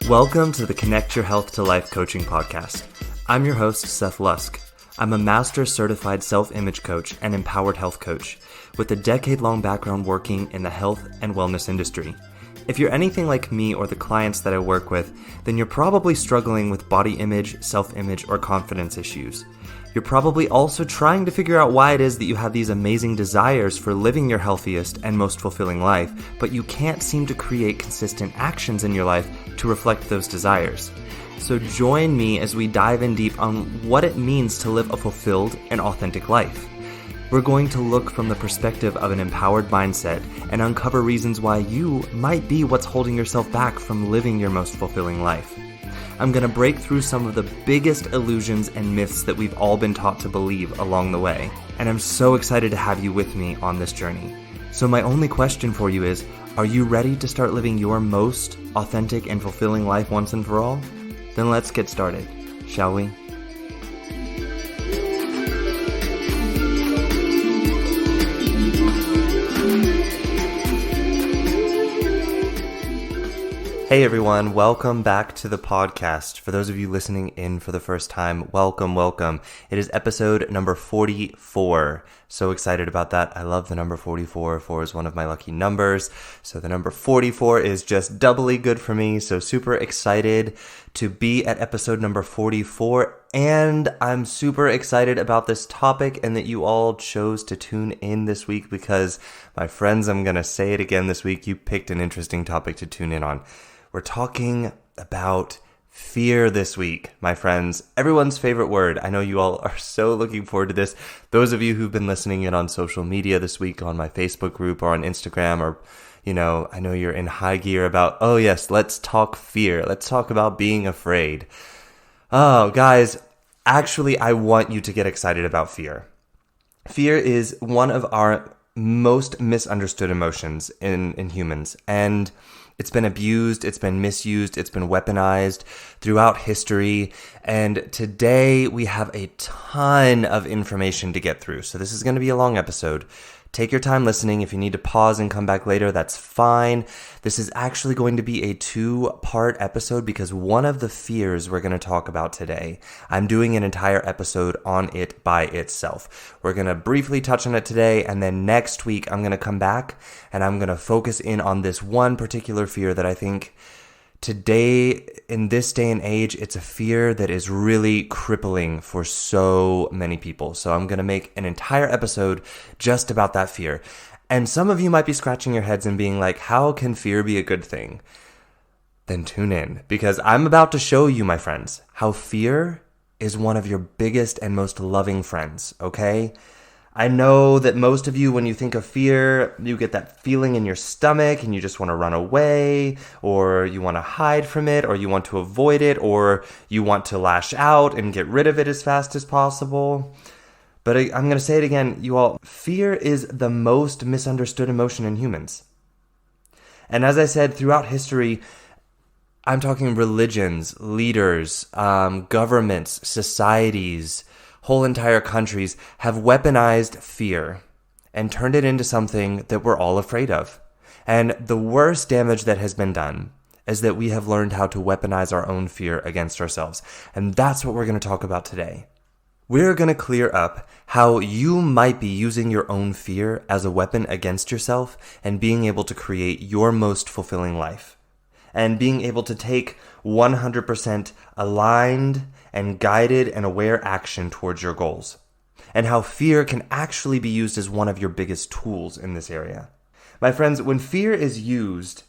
Welcome to the Connect Your Health to Life coaching podcast. I'm your host, Seth Lusk. I'm a master certified self-image coach and empowered health coach with a decade-long background working in the health and wellness industry. If you're anything like me or the clients that I work with, then you're probably struggling with body image, self-image, or confidence issues. You're probably also trying to figure out why it is that you have these amazing desires for living your healthiest and most fulfilling life, but you can't seem to create consistent actions in your life to reflect those desires. So join me as we dive in deep on what it means to live a fulfilled and authentic life. We're going to look from the perspective of an empowered mindset and uncover reasons why you might be what's holding yourself back from living your most fulfilling life. I'm going to break through some of the biggest illusions and myths that we've all been taught to believe along the way. And I'm so excited to have you with me on this journey. So my only question for you is, are you ready to start living your most authentic and fulfilling life once and for all? Then let's get started, shall we? Hey everyone, welcome back to the podcast. For those of you listening in for the first time, welcome. It is episode number 44. So excited about that. I love the number 44. 4 is one of my lucky numbers. So the number 44 is just doubly good for me. So super excited to be at episode number 44. And I'm super excited about this topic and that you all chose to tune in this week because, my friends, I'm going to say it again this week, you picked an interesting topic to tune in on. We're talking about fear this week, my friends. Everyone's favorite word. I know you all are so looking forward to this. Those of you who've been listening in on social media this week, on my Facebook group or on Instagram, or, I know you're in high gear about, oh yes, let's talk fear. Let's talk about being afraid. Oh, guys, actually, I want you to get excited about fear. Fear is one of our most misunderstood emotions in humans, and it's been abused, it's been misused, it's been weaponized throughout history, and today we have a ton of information to get through. So this is going to be a long episode. Take your time listening. If you need to pause and come back later, that's fine. This is actually going to be a 2-part episode because one of the fears we're going to talk about today, I'm doing an entire episode on it by itself. We're going to briefly touch on it today, and then next week I'm going to come back and I'm going to focus in on this one particular fear that I think today, in this day and age, it's a fear that is really crippling for so many people. So I'm going to make an entire episode just about that fear. And some of you might be scratching your heads and being like, how can fear be a good thing? Then tune in, because I'm about to show you, my friends, how fear is one of your biggest and most loving friends, okay? I know that most of you, when you think of fear, you get that feeling in your stomach and you just want to run away, or you want to hide from it, or you want to avoid it, or you want to lash out and get rid of it as fast as possible. But I'm going to say it again, you all, fear is the most misunderstood emotion in humans. And as I said, throughout history, I'm talking religions, leaders, governments, societies, whole entire countries have weaponized fear and turned it into something that we're all afraid of. And the worst damage that has been done is that we have learned how to weaponize our own fear against ourselves. And that's what we're going to talk about today. We're going to clear up how you might be using your own fear as a weapon against yourself and being able to create your most fulfilling life. And being able to take 100% aligned and guided and aware action towards your goals. And how fear can actually be used as one of your biggest tools in this area. My friends, when fear is used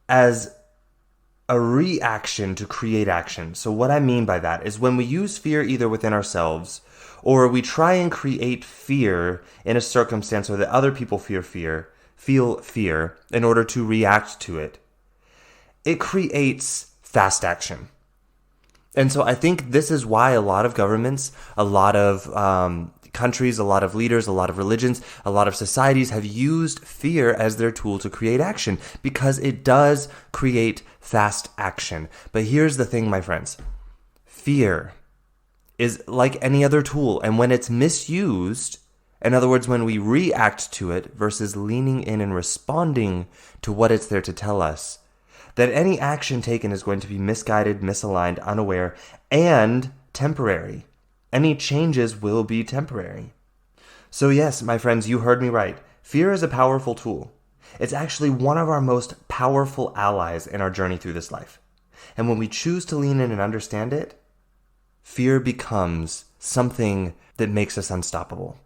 as a reaction to create action. So what I mean by that is when we use fear either within ourselves or we try and create fear in a circumstance or that other people feel fear in order to react to it, it creates fast action. And so I think this is why a lot of governments, a lot of countries, a lot of leaders, a lot of religions, a lot of societies have used fear as their tool to create action because it does create fast action. But here's the thing, my friends. Fear is like any other tool. And when it's misused, in other words, when we react to it versus leaning in and responding to what it's there to tell us, that any action taken is going to be misguided, misaligned, unaware, and temporary. Any changes will be temporary. So yes, my friends, you heard me right. Fear is a powerful tool. It's actually one of our most powerful allies in our journey through this life. And when we choose to lean in and understand it, fear becomes something that makes us unstoppable.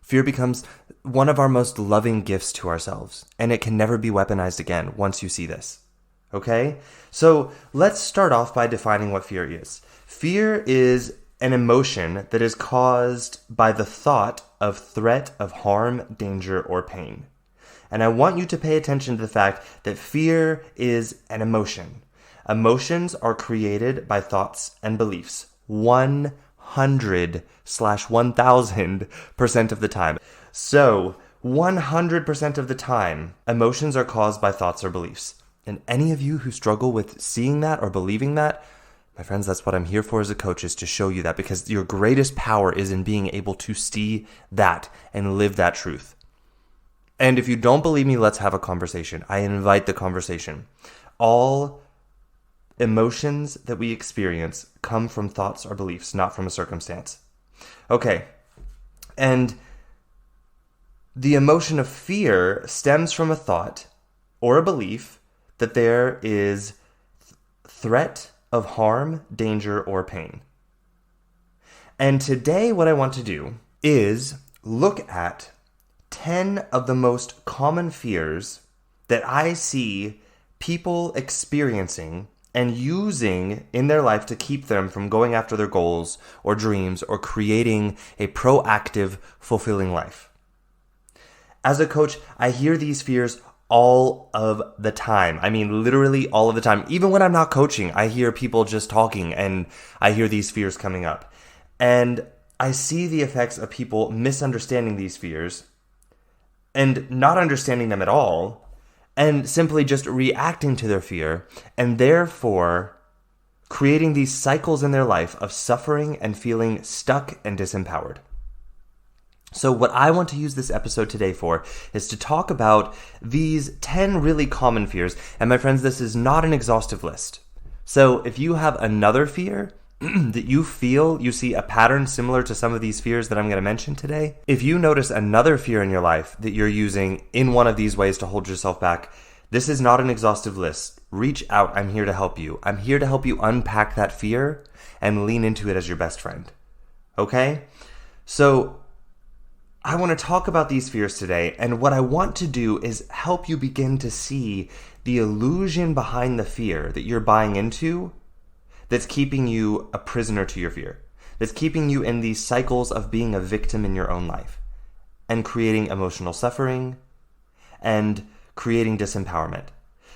Fear becomes one of our most loving gifts to ourselves, and it can never be weaponized again once you see this. Okay? So let's start off by defining what fear is. Fear is an emotion that is caused by the thought of threat of harm, danger, or pain. And I want you to pay attention to the fact that fear is an emotion. Emotions are created by thoughts and beliefs 100/1000% of the time. So 100% of the time, emotions are caused by thoughts or beliefs. And any of you who struggle with seeing that or believing that, my friends, that's what I'm here for as a coach, is to show you that, because your greatest power is in being able to see that and live that truth. And if you don't believe me, let's have a conversation. I invite the conversation. All emotions that we experience come from thoughts or beliefs, not from a circumstance. Okay. And the emotion of fear stems from a thought or a belief that there is threat of harm, danger, or pain. And today what I want to do is look at 10 of the most common fears that I see people experiencing and using in their life to keep them from going after their goals or dreams or creating a proactive, fulfilling life. As a coach, I hear these fears all of the time. I mean, literally all of the time. Even when I'm not coaching, I hear people just talking and I hear these fears coming up. And I see the effects of people misunderstanding these fears and not understanding them at all, and simply just reacting to their fear, and therefore creating these cycles in their life of suffering and feeling stuck and disempowered. So what I want to use this episode today for is to talk about these 10 really common fears. And my friends, this is not an exhaustive list. So if you have another fear that you feel you see a pattern similar to some of these fears that I'm going to mention today, if you notice another fear in your life that you're using in one of these ways to hold yourself back, this is not an exhaustive list. Reach out. I'm here to help you. I'm here to help you unpack that fear and lean into it as your best friend. Okay? So I want to talk about these fears today, and what I want to do is help you begin to see the illusion behind the fear that you're buying into that's keeping you a prisoner to your fear, that's keeping you in these cycles of being a victim in your own life and creating emotional suffering and creating disempowerment.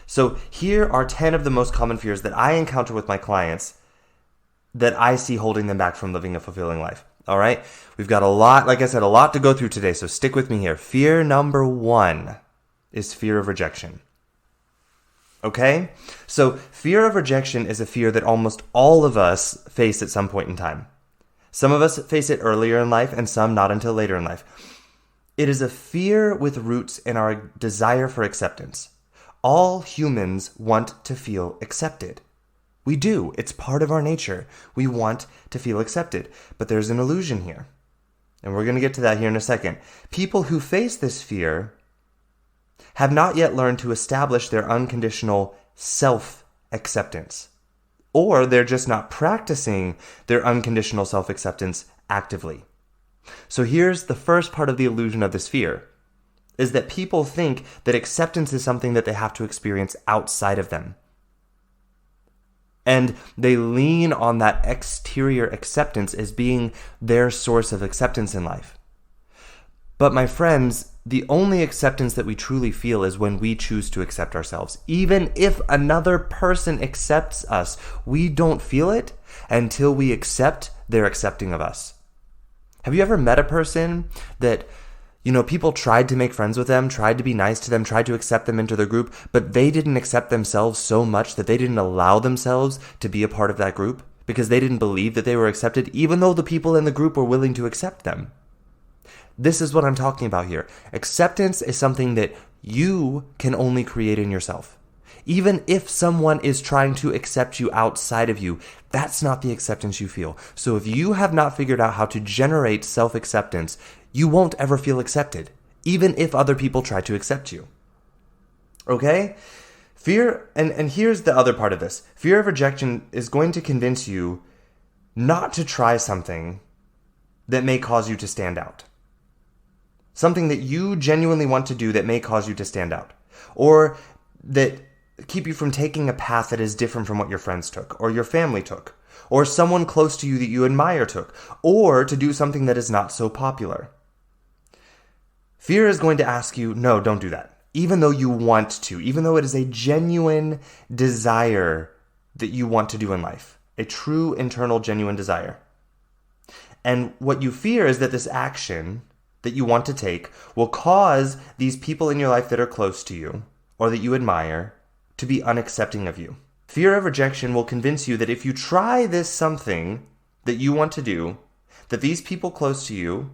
So here are 10 of the most common fears that I encounter with my clients that I see holding them back from living a fulfilling life. All right? We've got a lot, like I said, a lot to go through today, so stick with me here. Fear number 1 is fear of rejection. Okay? So fear of rejection is a fear that almost all of us face at some point in time. Some of us face it earlier in life and some not until later in life. It is a fear with roots in our desire for acceptance. All humans want to feel accepted. We do. It's part of our nature. We want to feel accepted. But there's an illusion here. And we're going to get to that here in a second. People who face this fear have not yet learned to establish their unconditional self-acceptance. Or they're just not practicing their unconditional self-acceptance actively. So here's the first part of the illusion of this fear, is that people think that acceptance is something that they have to experience outside of them. And they lean on that exterior acceptance as being their source of acceptance in life. But my friends, the only acceptance that we truly feel is when we choose to accept ourselves. Even if another person accepts us, we don't feel it until we accept their accepting of us. Have you ever met a person that, people tried to make friends with them, tried to be nice to them, tried to accept them into their group, but they didn't accept themselves so much that they didn't allow themselves to be a part of that group because they didn't believe that they were accepted, even though the people in the group were willing to accept them? This is what I'm talking about here. Acceptance is something that you can only create in yourself. Even if someone is trying to accept you outside of you, that's not the acceptance you feel. So if you have not figured out how to generate self-acceptance, you won't ever feel accepted, even if other people try to accept you. Okay? Fear, and here's the other part of this. Fear of rejection is going to convince you not to try something that may cause you to stand out. Something that you genuinely want to do that may cause you to stand out. Or that keep you from taking a path that is different from what your friends took, or your family took, or someone close to you that you admire took, or to do something that is not so popular. Fear is going to ask you, no, don't do that. Even though you want to, even though it is a genuine desire that you want to do in life, a true internal genuine desire. And what you fear is that this action that you want to take will cause these people in your life that are close to you, or that you admire, to be unaccepting of you. Fear of rejection will convince you that if you try this something that you want to do, that these people close to you,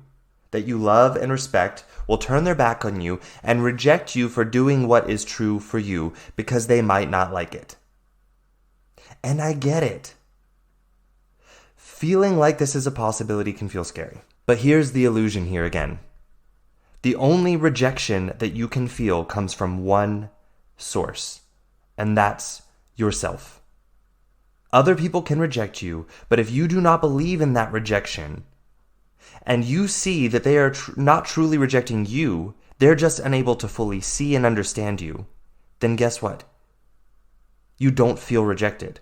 that you love and respect, will turn their back on you and reject you for doing what is true for you because they might not like it. And I get it. Feeling like this is a possibility can feel scary. But here's the illusion here again. The only rejection that you can feel comes from one source, and that's yourself. Other people can reject you, but if you do not believe in that rejection, and you see that they are not truly rejecting you, they're just unable to fully see and understand you, then guess what? You don't feel rejected,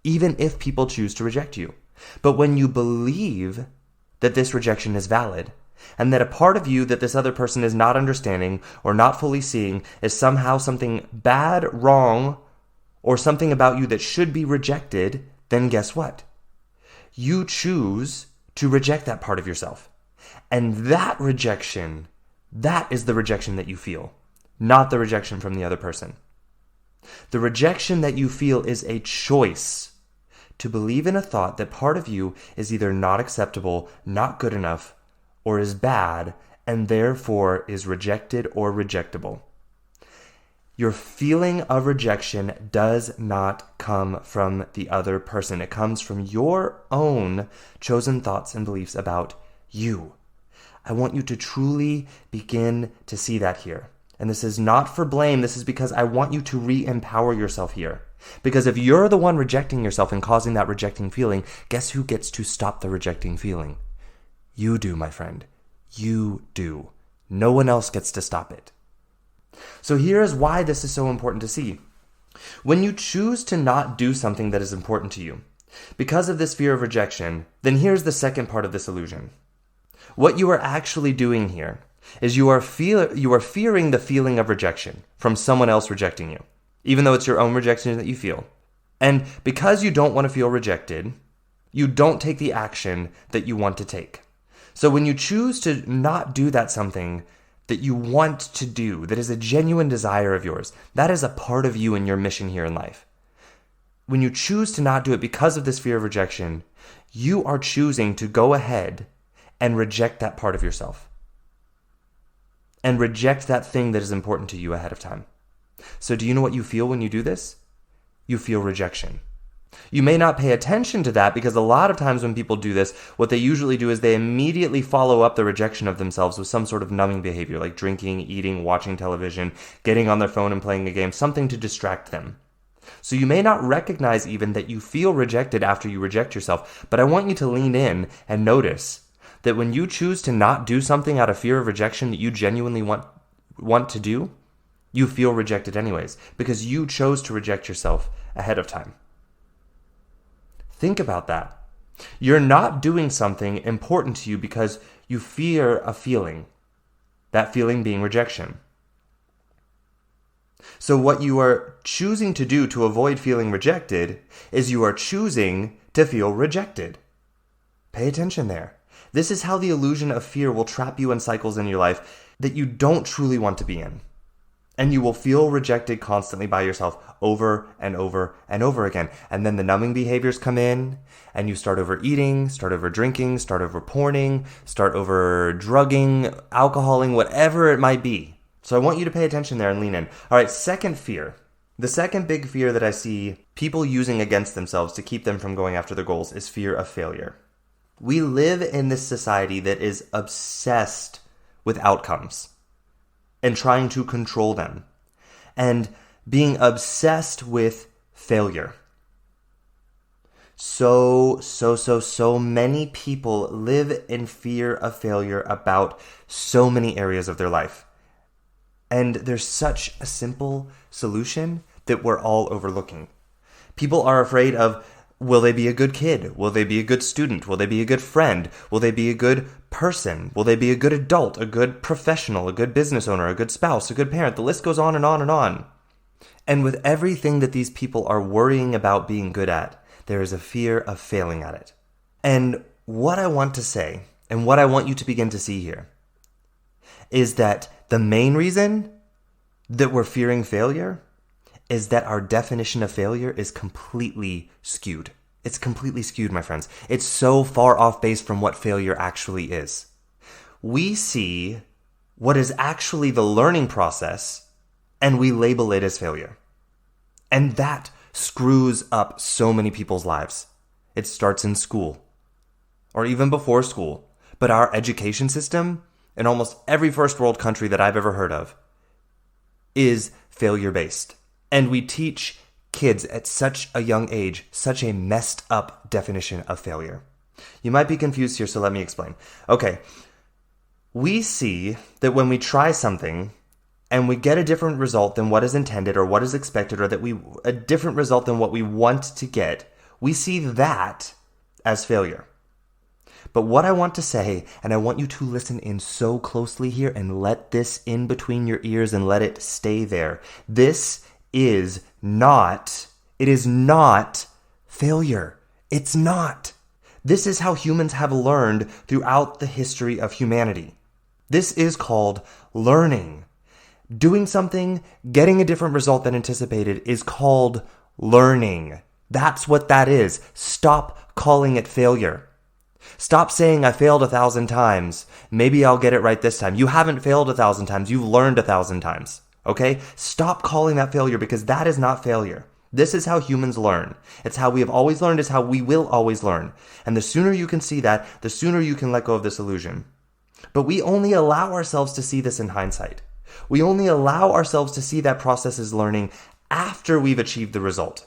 even if people choose to reject you. But when you believe that this rejection is valid, and that a part of you that this other person is not understanding or not fully seeing is somehow something bad, wrong, or something about you that should be rejected, then guess what? You choose to reject that part of yourself. And that rejection, that is the rejection that you feel, not the rejection from the other person. The rejection that you feel is a choice to believe in a thought that part of you is either not acceptable, not good enough, or is bad, and therefore is rejected or rejectable. Your feeling of rejection does not come from the other person. It comes from your own chosen thoughts and beliefs about you. I want you to truly begin to see that here. And this is not for blame. This is because I want you to re-empower yourself here. Because if you're the one rejecting yourself and causing that rejecting feeling, guess who gets to stop the rejecting feeling? You do, my friend. You do. No one else gets to stop it. So here is why this is so important to see. When you choose to not do something that is important to you, because of this fear of rejection, then here's the second part of this illusion. What you are actually doing here is you are fearing the feeling of rejection from someone else rejecting you, even though it's your own rejection that you feel. And because you don't want to feel rejected, you don't take the action that you want to take. So when you choose to not do that something that you want to do, that is a genuine desire of yours, that is a part of you and your mission here in life. When you choose to not do it because of this fear of rejection, you are choosing to go ahead and reject that part of yourself. And reject that thing that is important to you ahead of time. So do you know what you feel when you do this? You feel rejection. You may not pay attention to that because a lot of times when people do this, what they usually do is they immediately follow up the rejection of themselves with some sort of numbing behavior, like drinking, eating, watching television, getting on their phone and playing a game, something to distract them. So you may not recognize even that you feel rejected after you reject yourself, but I want you to lean in and notice that when you choose to not do something out of fear of rejection that you genuinely want to do, you feel rejected anyways, because you chose to reject yourself ahead of time. Think about that. You're not doing something important to you because you fear a feeling, that feeling being rejection. So what you are choosing to do to avoid feeling rejected is you are choosing to feel rejected. Pay attention there. This is how the illusion of fear will trap you in cycles in your life that you don't truly want to be in. And you will feel rejected constantly by yourself over and over and over again. And then the numbing behaviors come in, and you start overeating, start over drinking, start over porning, start over drugging, alcoholing, whatever it might be. So I want you to pay attention there and lean in. All right, second fear The second big fear that I see people using against themselves to keep them from going after their goals is fear of failure. We live in this society that is obsessed with outcomes and trying to control them and being obsessed with failure. So many people live in fear of failure about so many areas of their life. And there's such a simple solution that we're all overlooking. People are afraid of, will they be a good kid? Will they be a good student? Will they be a good friend? Will they be a good person? Will they be a good adult, a good professional, a good business owner, a good spouse, a good parent? The list goes on and on and on. And with everything that these people are worrying about being good at, there is a fear of failing at it. And what I want to say, and what I want you to begin to see here, is that the main reason that we're fearing failure is that our definition of failure is completely skewed. It's completely skewed, my friends. It's so far off base from what failure actually is. We see what is actually the learning process and we label it as failure. And that screws up so many people's lives. It starts in school or even before school. But our education system in almost every first world country that I've ever heard of is failure-based. And we teach kids at such a young age such a messed up definition of failure. You might be confused here, so let me explain. Okay, we see that when we try something and we get a different result than what is intended or what is expected, or that a different result than what we want to get, we see that as failure. But what I want to say, and I want you to listen in so closely here and let this in between your ears and let it stay there. It is not failure. It's not. This is how humans have learned throughout the history of humanity. This is called learning. Doing something, getting a different result than anticipated is called learning. That's what that is. Stop calling it failure. Stop saying, I failed 1,000 times. Maybe I'll get it right this time. You haven't failed 1,000 times. You've learned 1,000 times. Okay? Stop calling that failure, because that is not failure. This is how humans learn. It's how we have always learned. It's how we will always learn. And the sooner you can see that, the sooner you can let go of this illusion. But we only allow ourselves to see this in hindsight. We only allow ourselves to see that process as learning after we've achieved the result.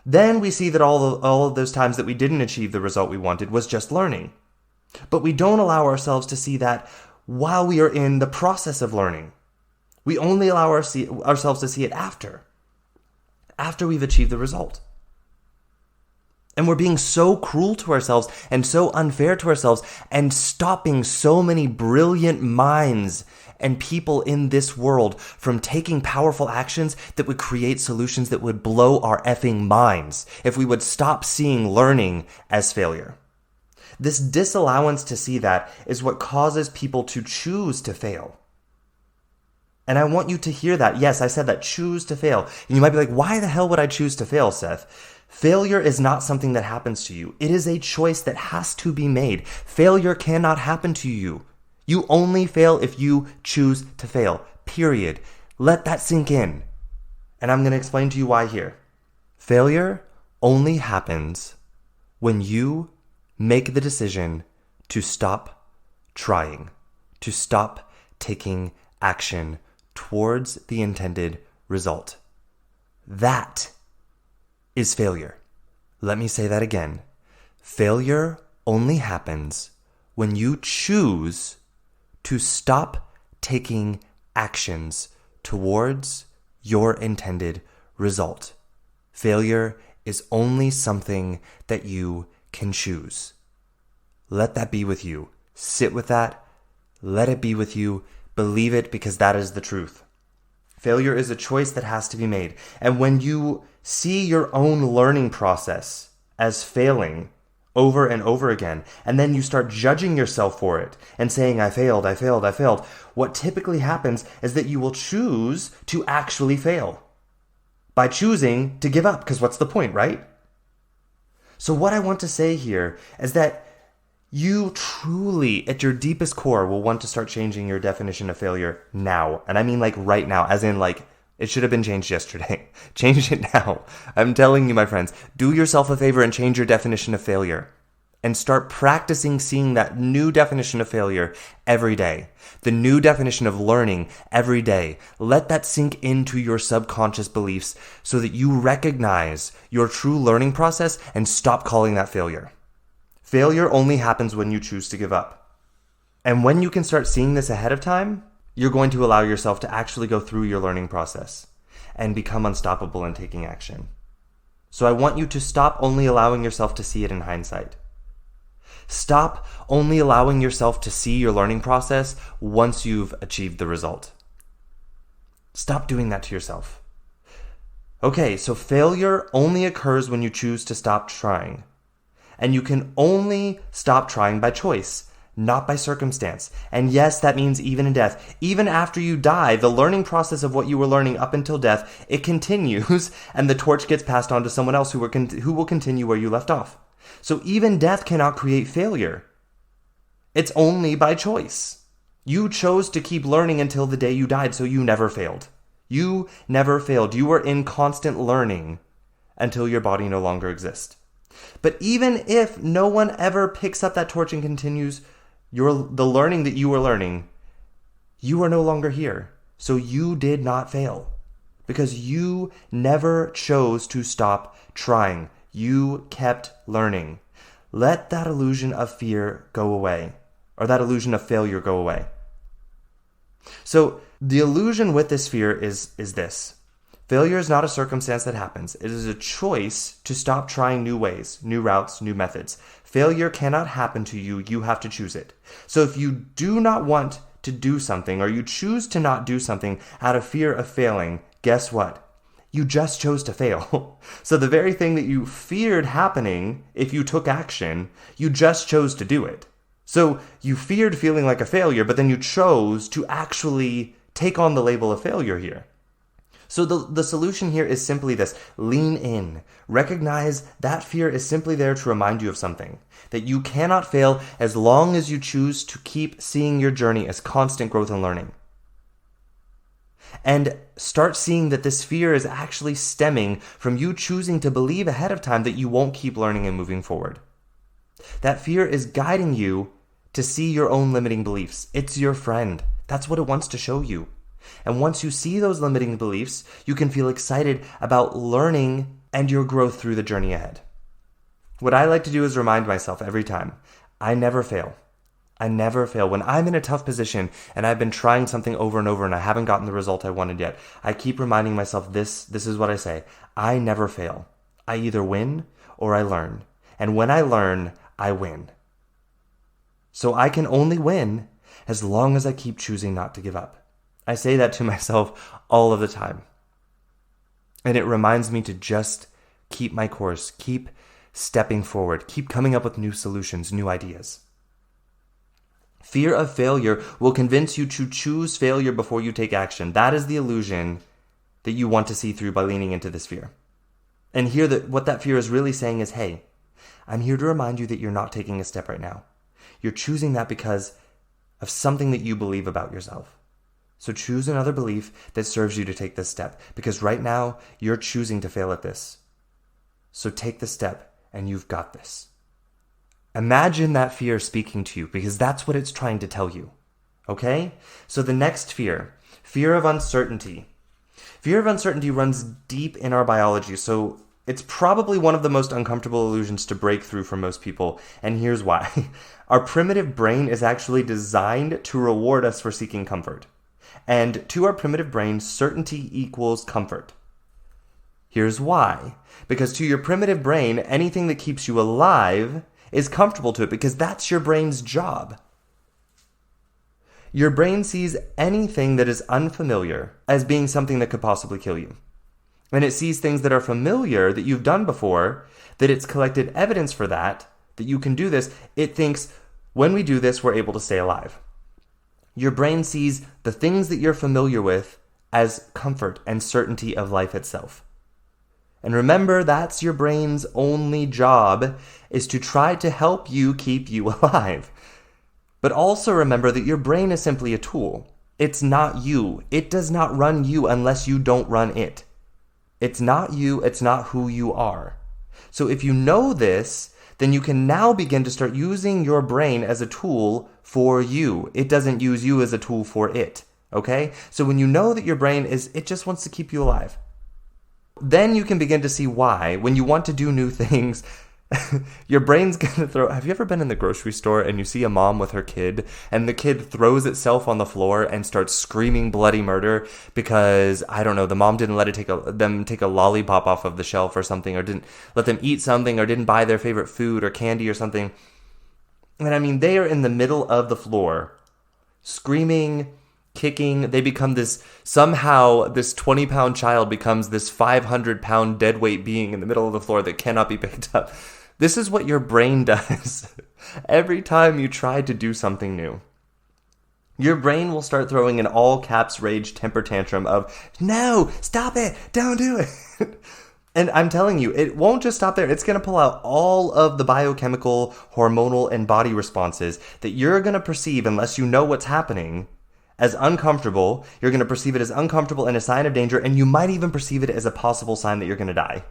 Then we see that all of those times that we didn't achieve the result we wanted was just learning. But we don't allow ourselves to see that while we are in the process of learning. We only allow ourselves to see it after we've achieved the result. And we're being so cruel to ourselves and so unfair to ourselves and stopping so many brilliant minds and people in this world from taking powerful actions that would create solutions that would blow our effing minds if we would stop seeing learning as failure. This disallowance to see that is what causes people to choose to fail. And I want you to hear that. Yes, I said that, choose to fail. And you might be like, why the hell would I choose to fail, Seth? Failure is not something that happens to you. It is a choice that has to be made. Failure cannot happen to you. You only fail if you choose to fail. Period. Let that sink in. And I'm going to explain to you why here. Failure only happens when you make the decision to stop trying, to stop taking action towards the intended result. That is failure. Let me say that again. Failure only happens when you choose to stop taking actions towards your intended result. Failure is only something that you can choose. Let that be with you. Sit with that. Let it be with you. Believe it, because that is the truth. Failure is a choice that has to be made. And when you see your own learning process as failing over and over again, and then you start judging yourself for it and saying, I failed, what typically happens is that you will choose to actually fail by choosing to give up, because what's the point, right? So what I want to say here is that you truly, at your deepest core, will want to start changing your definition of failure now. And I mean like right now, as in like It should have been changed yesterday. Change it now. I'm telling you, my friends, do yourself a favor and change your definition of failure. And start practicing seeing that new definition of failure every day. The new definition of learning every day. Let that sink into your subconscious beliefs so that you recognize your true learning process and stop calling that failure. Failure only happens when you choose to give up. And when you can start seeing this ahead of time, you're going to allow yourself to actually go through your learning process and become unstoppable in taking action. So I want you to stop only allowing yourself to see it in hindsight. Stop only allowing yourself to see your learning process once you've achieved the result. Stop doing that to yourself. Okay, so failure only occurs when you choose to stop trying. And you can only stop trying by choice, not by circumstance. And yes, that means even in death. Even after you die, the learning process of what you were learning up until death, it continues, and the torch gets passed on to someone else who will continue where you left off. So even death cannot create failure. It's only by choice. You chose to keep learning until the day you died, so you never failed. You never failed. You were in constant learning until your body no longer exists. But even if no one ever picks up that torch and continues the learning that you were learning, you are no longer here. So you did not fail because you never chose to stop trying. You kept learning. Let that illusion of fear go away, or that illusion of failure go away. So the illusion with this fear is this. Failure is not a circumstance that happens. It is a choice to stop trying new ways, new routes, new methods. Failure cannot happen to you. You have to choose it. So if you do not want to do something, or you choose to not do something out of fear of failing, guess what? You just chose to fail. So the very thing that you feared happening, if you took action, you just chose to do it. So you feared feeling like a failure, but then you chose to actually take on the label of failure here. So the solution here is simply this. Lean in. Recognize that fear is simply there to remind you of something. That you cannot fail as long as you choose to keep seeing your journey as constant growth and learning. And start seeing that this fear is actually stemming from you choosing to believe ahead of time that you won't keep learning and moving forward. That fear is guiding you to see your own limiting beliefs. It's your friend. That's what it wants to show you. And once you see those limiting beliefs, you can feel excited about learning and your growth through the journey ahead. What I like to do is remind myself every time, I never fail. I never fail. When I'm in a tough position and I've been trying something over and over and I haven't gotten the result I wanted yet, I keep reminding myself this is what I say. I never fail. I either win or I learn. And when I learn, I win. So I can only win as long as I keep choosing not to give up. I say that to myself all of the time. And it reminds me to just keep my course, keep stepping forward, keep coming up with new solutions, new ideas. Fear of failure will convince you to choose failure before you take action. That is the illusion that you want to see through by leaning into this fear. And here, what that fear is really saying is, hey, I'm here to remind you that you're not taking a step right now. You're choosing that because of something that you believe about yourself. So choose another belief that serves you to take this step, because right now you're choosing to fail at this. So take the step and you've got this. Imagine that fear speaking to you, because that's what it's trying to tell you. Okay? So the next fear of uncertainty. Fear of uncertainty runs deep in our biology, so it's probably one of the most uncomfortable illusions to break through for most people, and here's why. Our primitive brain is actually designed to reward us for seeking comfort. And to our primitive brain, certainty equals comfort. Here's why. Because to your primitive brain, anything that keeps you alive is comfortable to it, because that's your brain's job. Your brain sees anything that is unfamiliar as being something that could possibly kill you. And it sees things that are familiar, that you've done before, that it's collected evidence for that you can do this. It thinks, when we do this, we're able to stay alive. Your brain sees the things that you're familiar with as comfort and certainty of life itself. And remember, that's your brain's only job, is to try to help you keep you alive. But also remember that your brain is simply a tool. It's not you. It does not run you unless you don't run it. It's not you. It's not who you are. So if you know this, then you can now begin to start using your brain as a tool for you. It doesn't use you as a tool for it. Okay? So when you know that your brain it just wants to keep you alive, then you can begin to see why, when you want to do new things, your brain's gonna throw. Have you ever been in the grocery store and you see a mom with her kid and the kid throws itself on the floor and starts screaming bloody murder because, I don't know, the mom didn't let them take a lollipop off of the shelf or something, or didn't let them eat something, or didn't buy their favorite food or candy or something. And I mean, they are in the middle of the floor screaming, kicking. They become somehow this 20-pound child becomes this 500-pound deadweight being in the middle of the floor that cannot be picked up. This is what your brain does every time you try to do something new. Your brain will start throwing an all caps rage temper tantrum of, no, stop it, don't do it. And I'm telling you, it won't just stop there. It's going to pull out all of the biochemical, hormonal, and body responses that you're going to perceive, unless you know what's happening, as uncomfortable. You're going to perceive it as uncomfortable and a sign of danger, and you might even perceive it as a possible sign that you're going to die.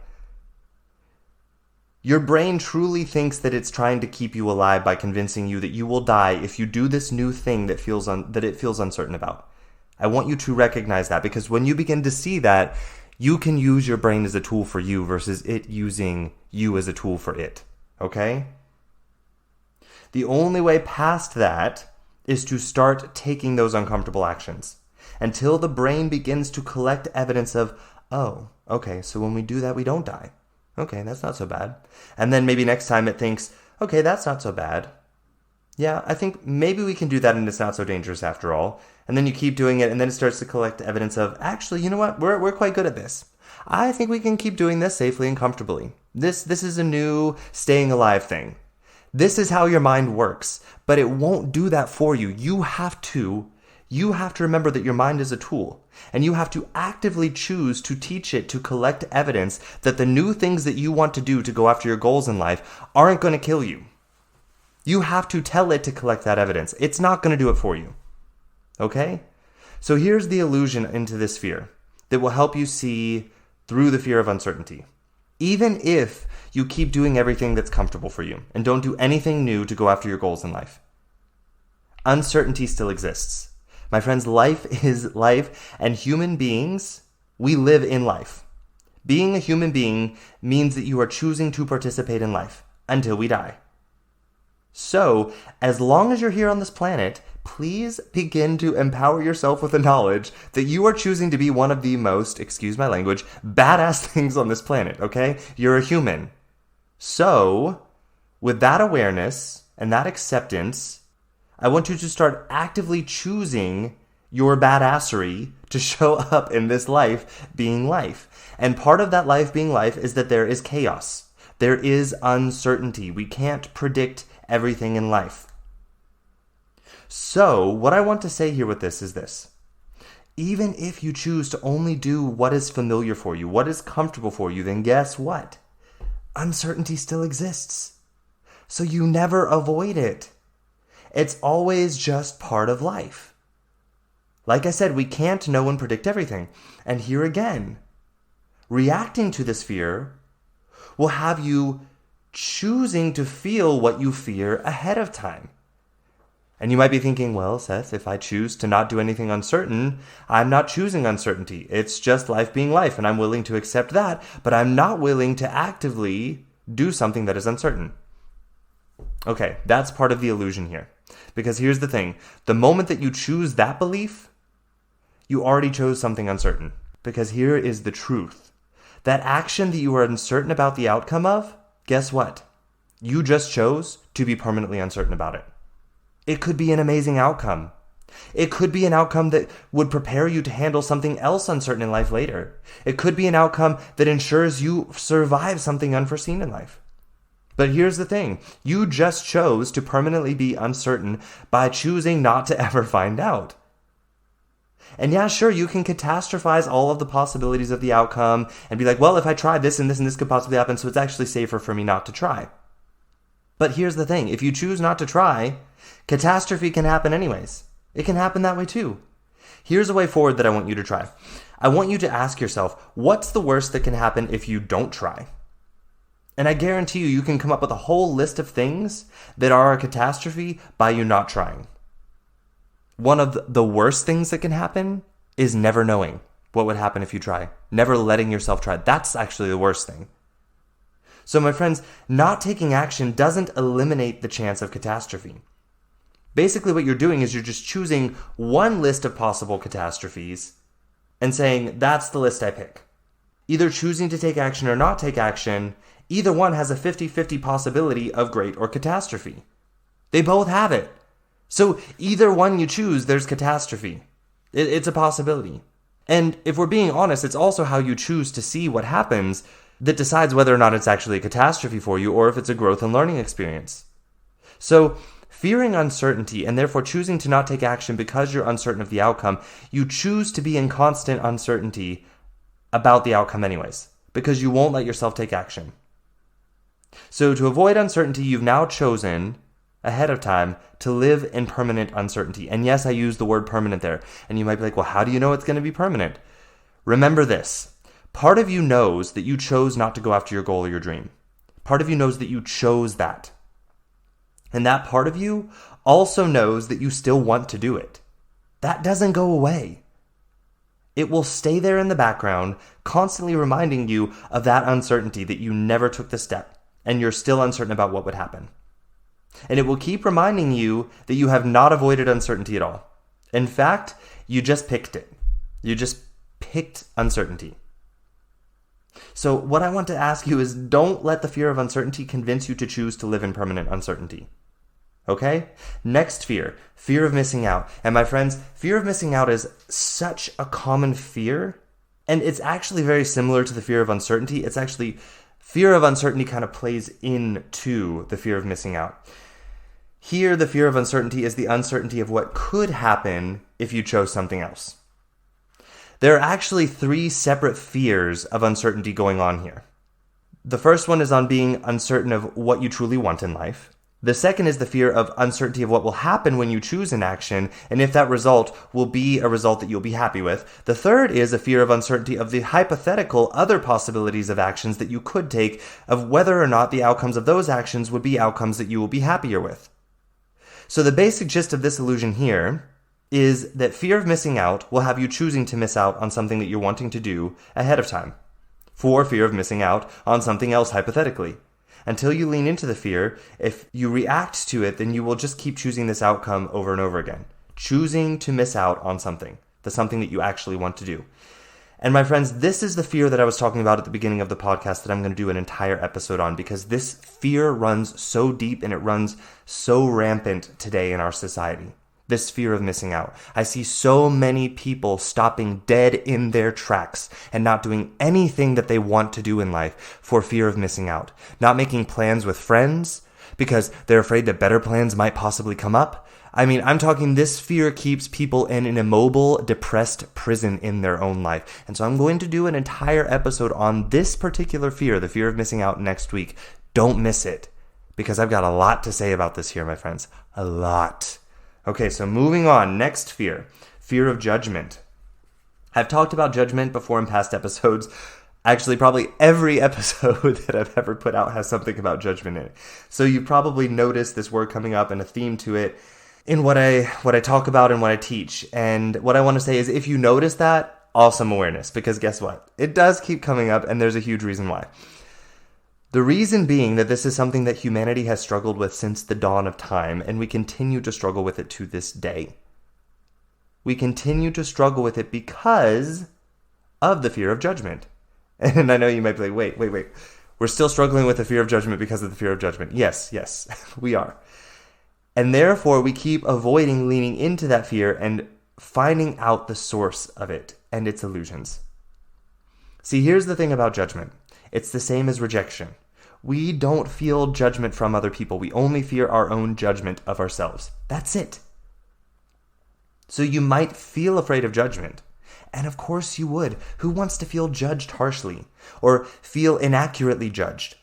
Your brain truly thinks that it's trying to keep you alive by convincing you that you will die if you do this new thing that it feels uncertain about. I want you to recognize that, because when you begin to see that, you can use your brain as a tool for you versus it using you as a tool for it. Okay? The only way past that is to start taking those uncomfortable actions until the brain begins to collect evidence of, oh, okay, so when we do that, we don't die. Okay, that's not so bad. And then maybe next time it thinks, okay, that's not so bad. Yeah, I think maybe we can do that and it's not so dangerous after all. And then you keep doing it, and then it starts to collect evidence of, actually, you know what? We're quite good at this. I think we can keep doing this safely and comfortably. This is a new staying alive thing. This is how your mind works, but it won't do that for you. You have to remember that your mind is a tool, and you have to actively choose to teach it to collect evidence that the new things that you want to do to go after your goals in life aren't going to kill you. You have to tell it to collect that evidence. It's not going to do it for you. Okay? So here's the illusion into this fear that will help you see through the fear of uncertainty. Even if you keep doing everything that's comfortable for you and don't do anything new to go after your goals in life, uncertainty still exists. My friends, life is life, and human beings, we live in life. Being a human being means that you are choosing to participate in life until we die. So, as long as you're here on this planet, please begin to empower yourself with the knowledge that you are choosing to be one of the most, excuse my language, badass things on this planet, okay? You're a human. So, with that awareness and that acceptance, I want you to start actively choosing your badassery to show up in this life being life. And part of that life being life is that there is chaos. There is uncertainty. We can't predict everything in life. So, what I want to say here with this is this. Even if you choose to only do what is familiar for you, what is comfortable for you, then guess what? Uncertainty still exists. So you never avoid it. It's always just part of life. Like I said, we can't know and predict everything. And here again, reacting to this fear will have you choosing to feel what you fear ahead of time. And you might be thinking, well, Seth, if I choose to not do anything uncertain, I'm not choosing uncertainty. It's just life being life, and I'm willing to accept that, but I'm not willing to actively do something that is uncertain. Okay, that's part of the illusion here. Because here's the thing. The moment that you choose that belief, you already chose something uncertain. Because here is the truth. That action that you are uncertain about the outcome of, guess what? You just chose to be permanently uncertain about it. It could be an amazing outcome. It could be an outcome that would prepare you to handle something else uncertain in life later. It could be an outcome that ensures you survive something unforeseen in life. But here's the thing. You just chose to permanently be uncertain by choosing not to ever find out. And yeah, sure, you can catastrophize all of the possibilities of the outcome and be like, well, if I try this and this could possibly happen, so it's actually safer for me not to try. But here's the thing. If you choose not to try, catastrophe can happen anyways. It can happen that way too. Here's a way forward that I want you to try. I want you to ask yourself, what's the worst that can happen if you don't try? And I guarantee you can come up with a whole list of things that are a catastrophe by you not trying. One of the worst things that can happen is never knowing what would happen if you try. Never letting yourself try. That's actually the worst thing. So my friends, not taking action doesn't eliminate the chance of catastrophe. Basically what you're doing is you're just choosing one list of possible catastrophes and saying, that's the list I pick. Either choosing to take action or not take action, either one has a 50-50 possibility of great or catastrophe. They both have it. So either one you choose, there's catastrophe. It's a possibility. And if we're being honest, it's also how you choose to see what happens that decides whether or not it's actually a catastrophe for you or if it's a growth and learning experience. So fearing uncertainty and therefore choosing to not take action because you're uncertain of the outcome, you choose to be in constant uncertainty about the outcome anyways, because you won't let yourself take action. So to avoid uncertainty, you've now chosen ahead of time to live in permanent uncertainty. And yes, I use the word permanent there. And you might be like, well, how do you know it's going to be permanent? Remember this. Part of you knows that you chose not to go after your goal or your dream. Part of you knows that you chose that. And that part of you also knows that you still want to do it. That doesn't go away. It will stay there in the background, constantly reminding you of that uncertainty that you never took the step, and you're still uncertain about what would happen. And it will keep reminding you that you have not avoided uncertainty at all. In fact, you just picked it. You just picked uncertainty. So what I want to ask you is, don't let the fear of uncertainty convince you to choose to live in permanent uncertainty. Okay? Next fear of missing out. And my friends, fear of missing out is such a common fear, and it's actually very similar to the fear of uncertainty. It's actually, fear of uncertainty kind of plays into the fear of missing out. Here, the fear of uncertainty is the uncertainty of what could happen if you chose something else. There are actually 3 separate fears of uncertainty going on here. The first one is on being uncertain of what you truly want in life. The second is the fear of uncertainty of what will happen when you choose an action, and if that result will be a result that you'll be happy with. The third is a fear of uncertainty of the hypothetical other possibilities of actions that you could take, of whether or not the outcomes of those actions would be outcomes that you will be happier with. So the basic gist of this illusion here is that fear of missing out will have you choosing to miss out on something that you're wanting to do ahead of time, for fear of missing out on something else hypothetically. Until you lean into the fear, if you react to it, then you will just keep choosing this outcome over and over again. Choosing to miss out on something, the something that you actually want to do. And my friends, this is the fear that I was talking about at the beginning of the podcast that I'm going to do an entire episode on, because this fear runs so deep and it runs so rampant today in our society. This fear of missing out. I see so many people stopping dead in their tracks and not doing anything that they want to do in life for fear of missing out. Not making plans with friends because they're afraid that better plans might possibly come up. I mean, I'm talking this fear keeps people in an immobile, depressed prison in their own life. And so I'm going to do an entire episode on this particular fear, the fear of missing out, next week. Don't miss it, because I've got a lot to say about this here, my friends. A lot. Okay, so moving on. Next fear of judgment. I've talked about judgment before in past episodes. Actually, probably every episode that I've ever put out has something about judgment in it. So you probably noticed this word coming up and a theme to it in what I talk about and what I teach. And what I want to say is, if you notice that, awesome awareness, because guess what? It does keep coming up, and there's a huge reason why. The reason being that this is something that humanity has struggled with since the dawn of time, and we continue to struggle with it to this day. We continue to struggle with it because of the fear of judgment. And I know you might be like, wait. We're still struggling with the fear of judgment because of the fear of judgment. Yes, we are. And therefore, we keep avoiding leaning into that fear and finding out the source of it and its illusions. See, here's the thing about judgment. It's the same as rejection. We don't feel judgment from other people. We only fear our own judgment of ourselves. That's it. So you might feel afraid of judgment. And of course you would. Who wants to feel judged harshly? Or feel inaccurately judged?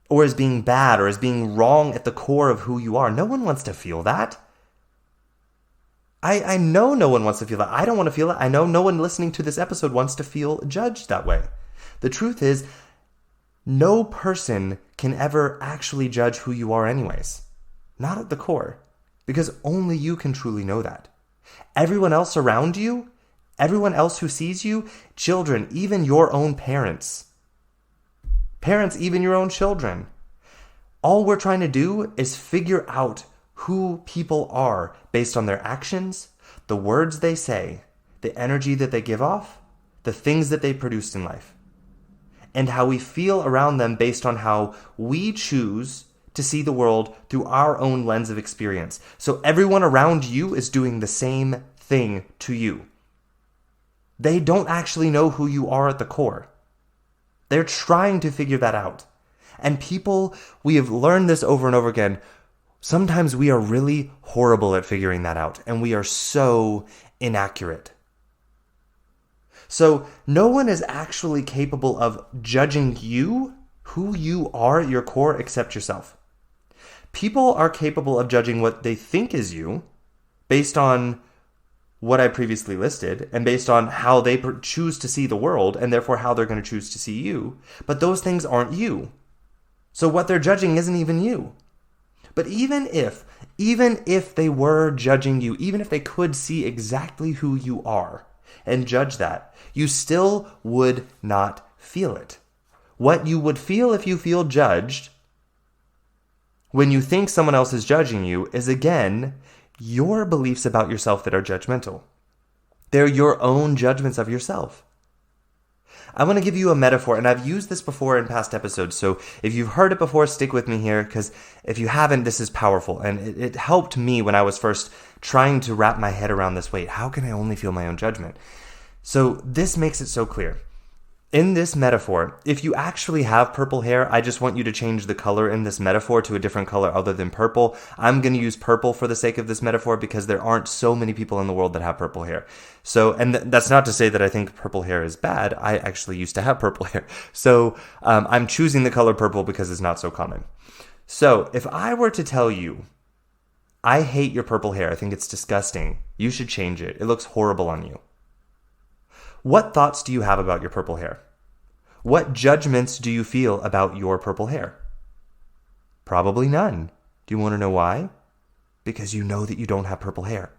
Or as being bad, or as being wrong at the core of who you are? No one wants to feel that. I know no one wants to feel that. I don't want to feel that. I know no one listening to this episode wants to feel judged that way. The truth is, no person can ever actually judge who you are anyways. Not at the core. Because only you can truly know that. Everyone else around you, everyone else who sees you, children, even your own parents, even your own children, all we're trying to do is figure out who people are based on their actions, the words they say, the energy that they give off, the things that they produced in life, and how we feel around them based on how we choose to see the world through our own lens of experience. So everyone around you is doing the same thing to you. They don't actually know who you are at the core. They're trying to figure that out. And people, we have learned this over and over again, sometimes we are really horrible at figuring that out, and we are so inaccurate. So no one is actually capable of judging you, who you are at your core, except yourself. People are capable of judging what they think is you based on what I previously listed and based on how they choose to see the world and therefore how they're going to choose to see you. But those things aren't you. So what they're judging isn't even you. But even if they were judging you, even if they could see exactly who you are and judge that, you still would not feel it. What you would feel if you feel judged when you think someone else is judging you is, again, your beliefs about yourself that are judgmental. They're your own judgments of yourself. I want to give you a metaphor, and I've used this before in past episodes, so if you've heard it before, stick with me here, because if you haven't, this is powerful, and it helped me when I was first trying to wrap my head around this. Wait, how can I only feel my own judgment? So this makes it so clear. In this metaphor, if you actually have purple hair, I just want you to change the color in this metaphor to a different color other than purple. I'm going to use purple for the sake of this metaphor because there aren't so many people in the world that have purple hair. So, and that's not to say that I think purple hair is bad. I actually used to have purple hair. So I'm choosing the color purple because it's not so common. So if I were to tell you, I hate your purple hair, I think it's disgusting, you should change it. It looks horrible on you. What thoughts do you have about your purple hair? What judgments do you feel about your purple hair? Probably none. Do you want to know why? Because you know that you don't have purple hair.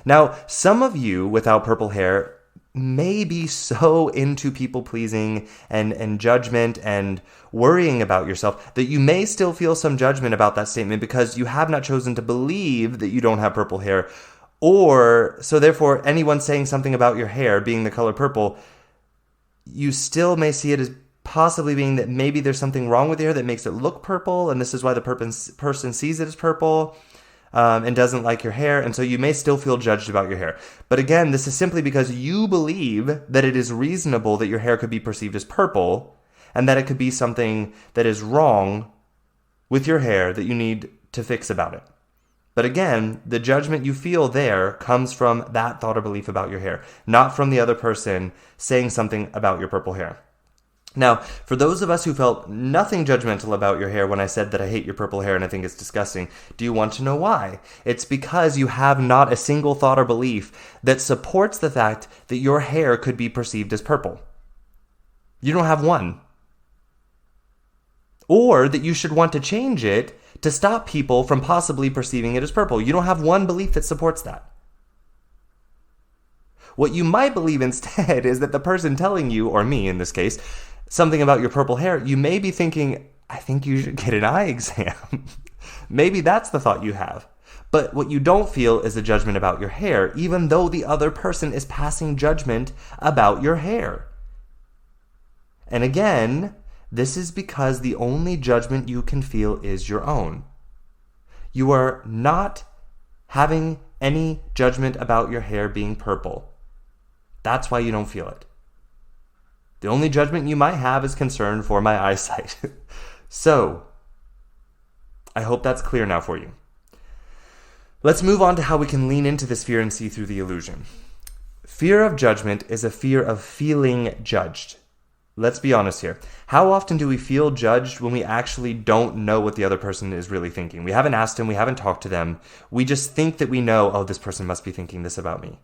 Now, some of you without purple hair may be so into people pleasing and judgment and worrying about yourself that you may still feel some judgment about that statement because you have not chosen to believe that you don't have purple hair. Or, so therefore, anyone saying something about your hair being the color purple, you still may see it as possibly being that maybe there's something wrong with your hair that makes it look purple, and this is why the person sees it as purple and doesn't like your hair, and so you may still feel judged about your hair. But again, this is simply because you believe that it is reasonable that your hair could be perceived as purple, and that it could be something that is wrong with your hair that you need to fix about it. But again, the judgment you feel there comes from that thought or belief about your hair, not from the other person saying something about your purple hair. Now, for those of us who felt nothing judgmental about your hair when I said that I hate your purple hair and I think it's disgusting, do you want to know why? It's because you have not a single thought or belief that supports the fact that your hair could be perceived as purple. You don't have one. Or that you should want to change it to stop people from possibly perceiving it as purple. You don't have one belief that supports that. What you might believe instead is that the person telling you, or me in this case, something about your purple hair, you may be thinking, I think you should get an eye exam. Maybe that's the thought you have. But what you don't feel is a judgment about your hair, even though the other person is passing judgment about your hair. And again, this is because the only judgment you can feel is your own. You are not having any judgment about your hair being purple. That's why you don't feel it. The only judgment you might have is concern for my eyesight. So, I hope that's clear now for you. Let's move on to how we can lean into this fear and see through the illusion. Fear of judgment is a fear of feeling judged. let's be honest here. How often do we feel judged when we actually don't know what the other person is really thinking? We haven't asked them, we haven't talked to them. We just think that we know, oh, this person must be thinking this about me.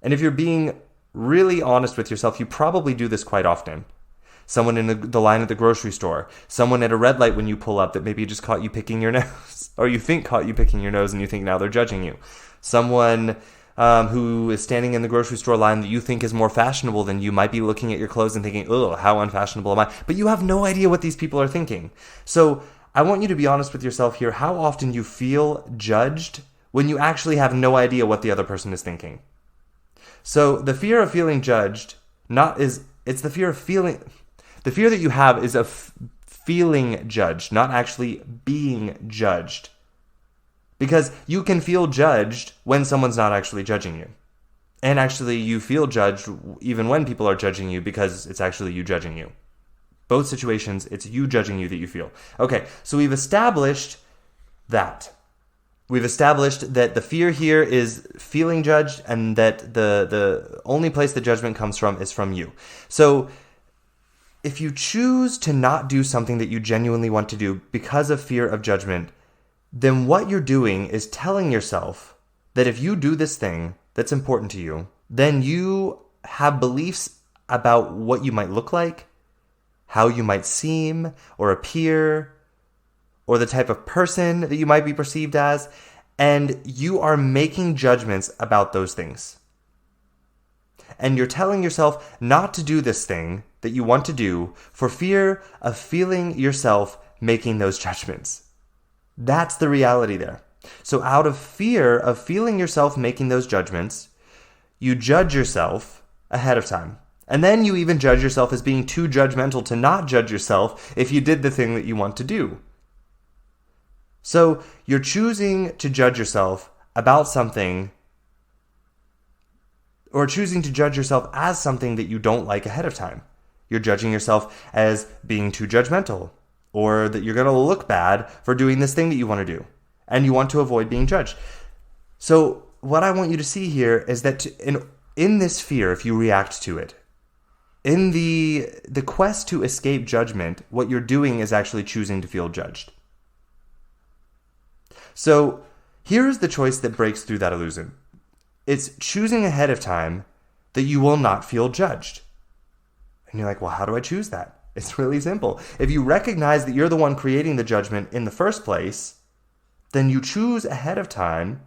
And if you're being really honest with yourself, you probably do this quite often. Someone in the line at the grocery store, someone at a red light when you pull up that maybe just caught you picking your nose, or you think caught you picking your nose and you think now they're judging you. Someone who is standing in the grocery store line that you think is more fashionable than you might be looking at your clothes and thinking, oh, how unfashionable am I? But you have no idea what these people are thinking. So I want you to be honest with yourself here, how often you feel judged when you actually have no idea what the other person is thinking. So the fear of feeling judged, it's the fear of feeling... The fear that you have is of feeling judged, not actually being judged. Because you can feel judged when someone's not actually judging you. And actually you feel judged even when people are judging you because it's actually you judging you. Both situations, it's you judging you that you feel. Okay, so we've established that. We've established that the fear here is feeling judged and that the only place the judgment comes from is from you. So if you choose to not do something that you genuinely want to do because of fear of judgment, then what you're doing is telling yourself that if you do this thing that's important to you, then you have beliefs about what you might look like, how you might seem or appear, or the type of person that you might be perceived as, and you are making judgments about those things. And you're telling yourself not to do this thing that you want to do for fear of feeling yourself making those judgments. That's the reality there. So out of fear of feeling yourself making those judgments, you judge yourself ahead of time. And then you even judge yourself as being too judgmental to not judge yourself if you did the thing that you want to do. So you're choosing to judge yourself about something, or choosing to judge yourself as something that you don't like ahead of time. You're judging yourself as being too judgmental, or that you're going to look bad for doing this thing that you want to do, and you want to avoid being judged. So what I want you to see here is that in this fear, if you react to it, in the quest to escape judgment, what you're doing is actually choosing to feel judged. So here's the choice that breaks through that illusion. It's choosing ahead of time that you will not feel judged. And you're like, well, how do I choose that? It's really simple. If you recognize that you're the one creating the judgment in the first place, then you choose ahead of time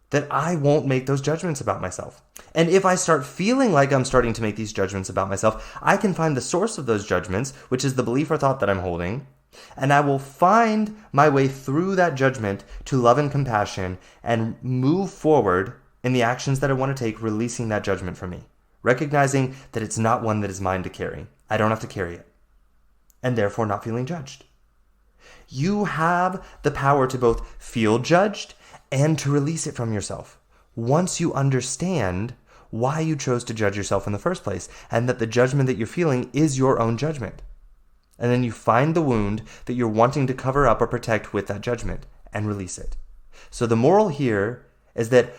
that I won't make those judgments about myself. And if I start feeling like I'm starting to make these judgments about myself, I can find the source of those judgments, which is the belief or thought that I'm holding, and I will find my way through that judgment to love and compassion and move forward in the actions that I want to take, releasing that judgment from me, recognizing that it's not one that is mine to carry. I don't have to carry it, and therefore not feeling judged. You have the power to both feel judged and to release it from yourself once you understand why you chose to judge yourself in the first place, and that the judgment that you're feeling is your own judgment. And then you find the wound that you're wanting to cover up or protect with that judgment and release it. So the moral here is that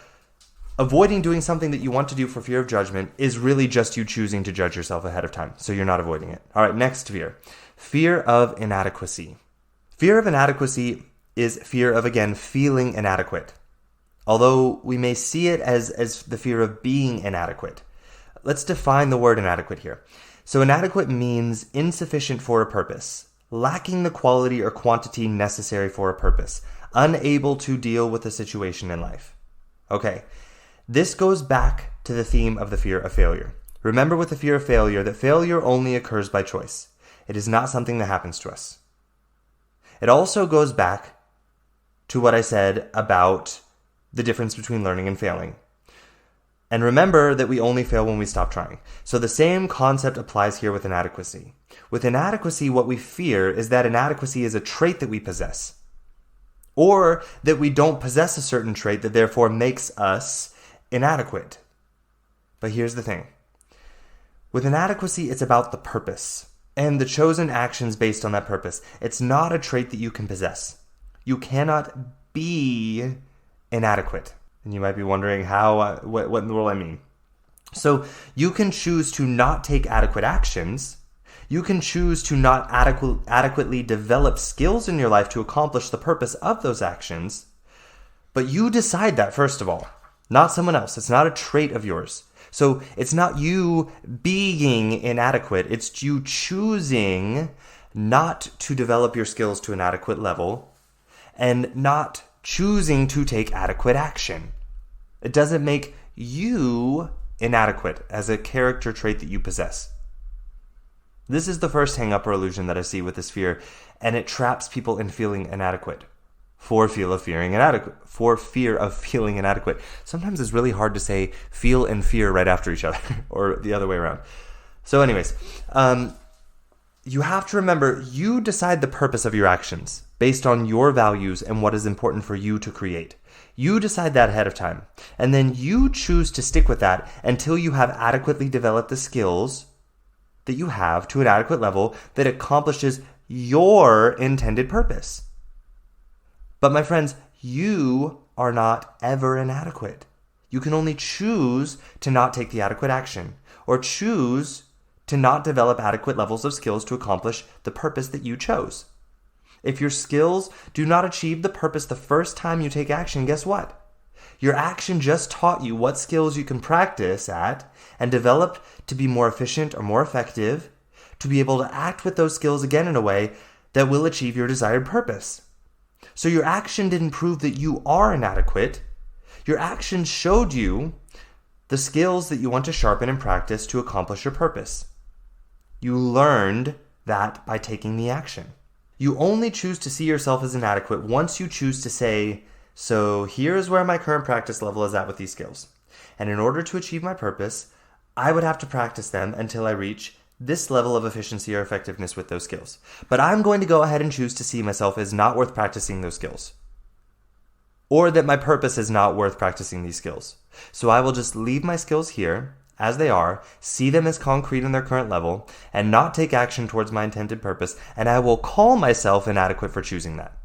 avoiding doing something that you want to do for fear of judgment is really just you choosing to judge yourself ahead of time. So you're not avoiding it. All right, next fear. Fear of inadequacy. Fear of inadequacy is fear of, again, feeling inadequate. Although we may see it as the fear of being inadequate. Let's define the word inadequate here. So inadequate means insufficient for a purpose, lacking the quality or quantity necessary for a purpose, unable to deal with a situation in life. Okay, this goes back to the theme of the fear of failure. Remember with the fear of failure that failure only occurs by choice. It is not something that happens to us. It also goes back to what I said about the difference between learning and failing. And remember that we only fail when we stop trying. So the same concept applies here with inadequacy. With inadequacy, what we fear is that inadequacy is a trait that we possess, or that we don't possess a certain trait that therefore makes us inadequate. But here's the thing. With inadequacy, it's about the purpose and the chosen actions based on that purpose. It's not a trait that you can possess. You cannot be inadequate. And you might be wondering what in the world I mean. So you can choose to not take adequate actions. You can choose to not adequately develop skills in your life to accomplish the purpose of those actions. But you decide that, first of all, not someone else. It's not a trait of yours. So it's not you being inadequate. It's you choosing not to develop your skills to an adequate level and not choosing to take adequate action. It doesn't make you inadequate as a character trait that you possess. This is the first hang-up or illusion that I see with this fear, and it traps people in feeling inadequate for fear of feeling inadequate. Sometimes it's really hard to say feel and fear right after each other, or the other way around. So anyways, you have to remember, you decide the purpose of your actions based on your values and what is important for you to create. You decide that ahead of time, and then you choose to stick with that until you have adequately developed the skills that you have to an adequate level that accomplishes your intended purpose. But my friends, you are not ever inadequate. You can only choose to not take the adequate action, or choose to not develop adequate levels of skills to accomplish the purpose that you chose. If your skills do not achieve the purpose the first time you take action, guess what? Your action just taught you what skills you can practice at and develop to be more efficient or more effective, to be able to act with those skills again in a way that will achieve your desired purpose. So your action didn't prove that you are inadequate. Your action showed you the skills that you want to sharpen and practice to accomplish your purpose. You learned that by taking the action. You only choose to see yourself as inadequate once you choose to say, so here is where my current practice level is at with these skills. And in order to achieve my purpose, I would have to practice them until I reach this level of efficiency or effectiveness with those skills. But I'm going to go ahead and choose to see myself as not worth practicing those skills. Or that my purpose is not worth practicing these skills. So I will just leave my skills here as they are, see them as concrete in their current level, and not take action towards my intended purpose, and I will call myself inadequate for choosing that.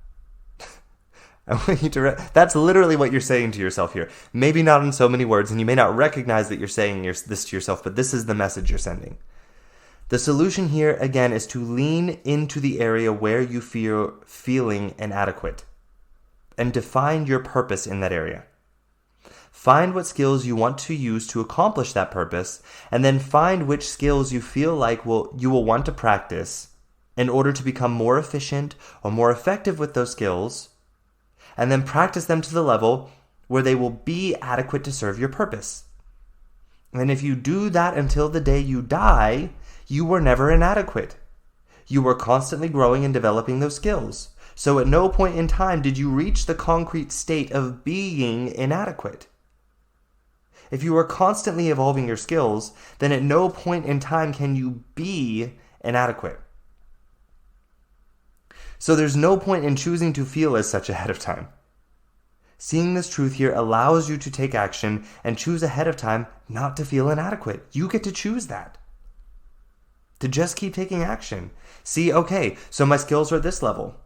I want you to that's literally what you're saying to yourself here. Maybe not in so many words, and you may not recognize that you're saying this to yourself, but this is the message you're sending. The solution here, again, is to lean into the area where you fear feeling inadequate and define your purpose in that area. Find what skills you want to use to accomplish that purpose, and then find which skills you feel like you will want to practice in order to become more efficient or more effective with those skills, and then practice them to the level where they will be adequate to serve your purpose. And if you do that until the day you die, you were never inadequate. You were constantly growing and developing those skills. So at no point in time did you reach the concrete state of being inadequate. If you are constantly evolving your skills, then at no point in time can you be inadequate. So there's no point in choosing to feel as such ahead of time. Seeing this truth here allows you to take action and choose ahead of time not to feel inadequate. You get to choose that. To just keep taking action. See, okay, so my skills are at this level.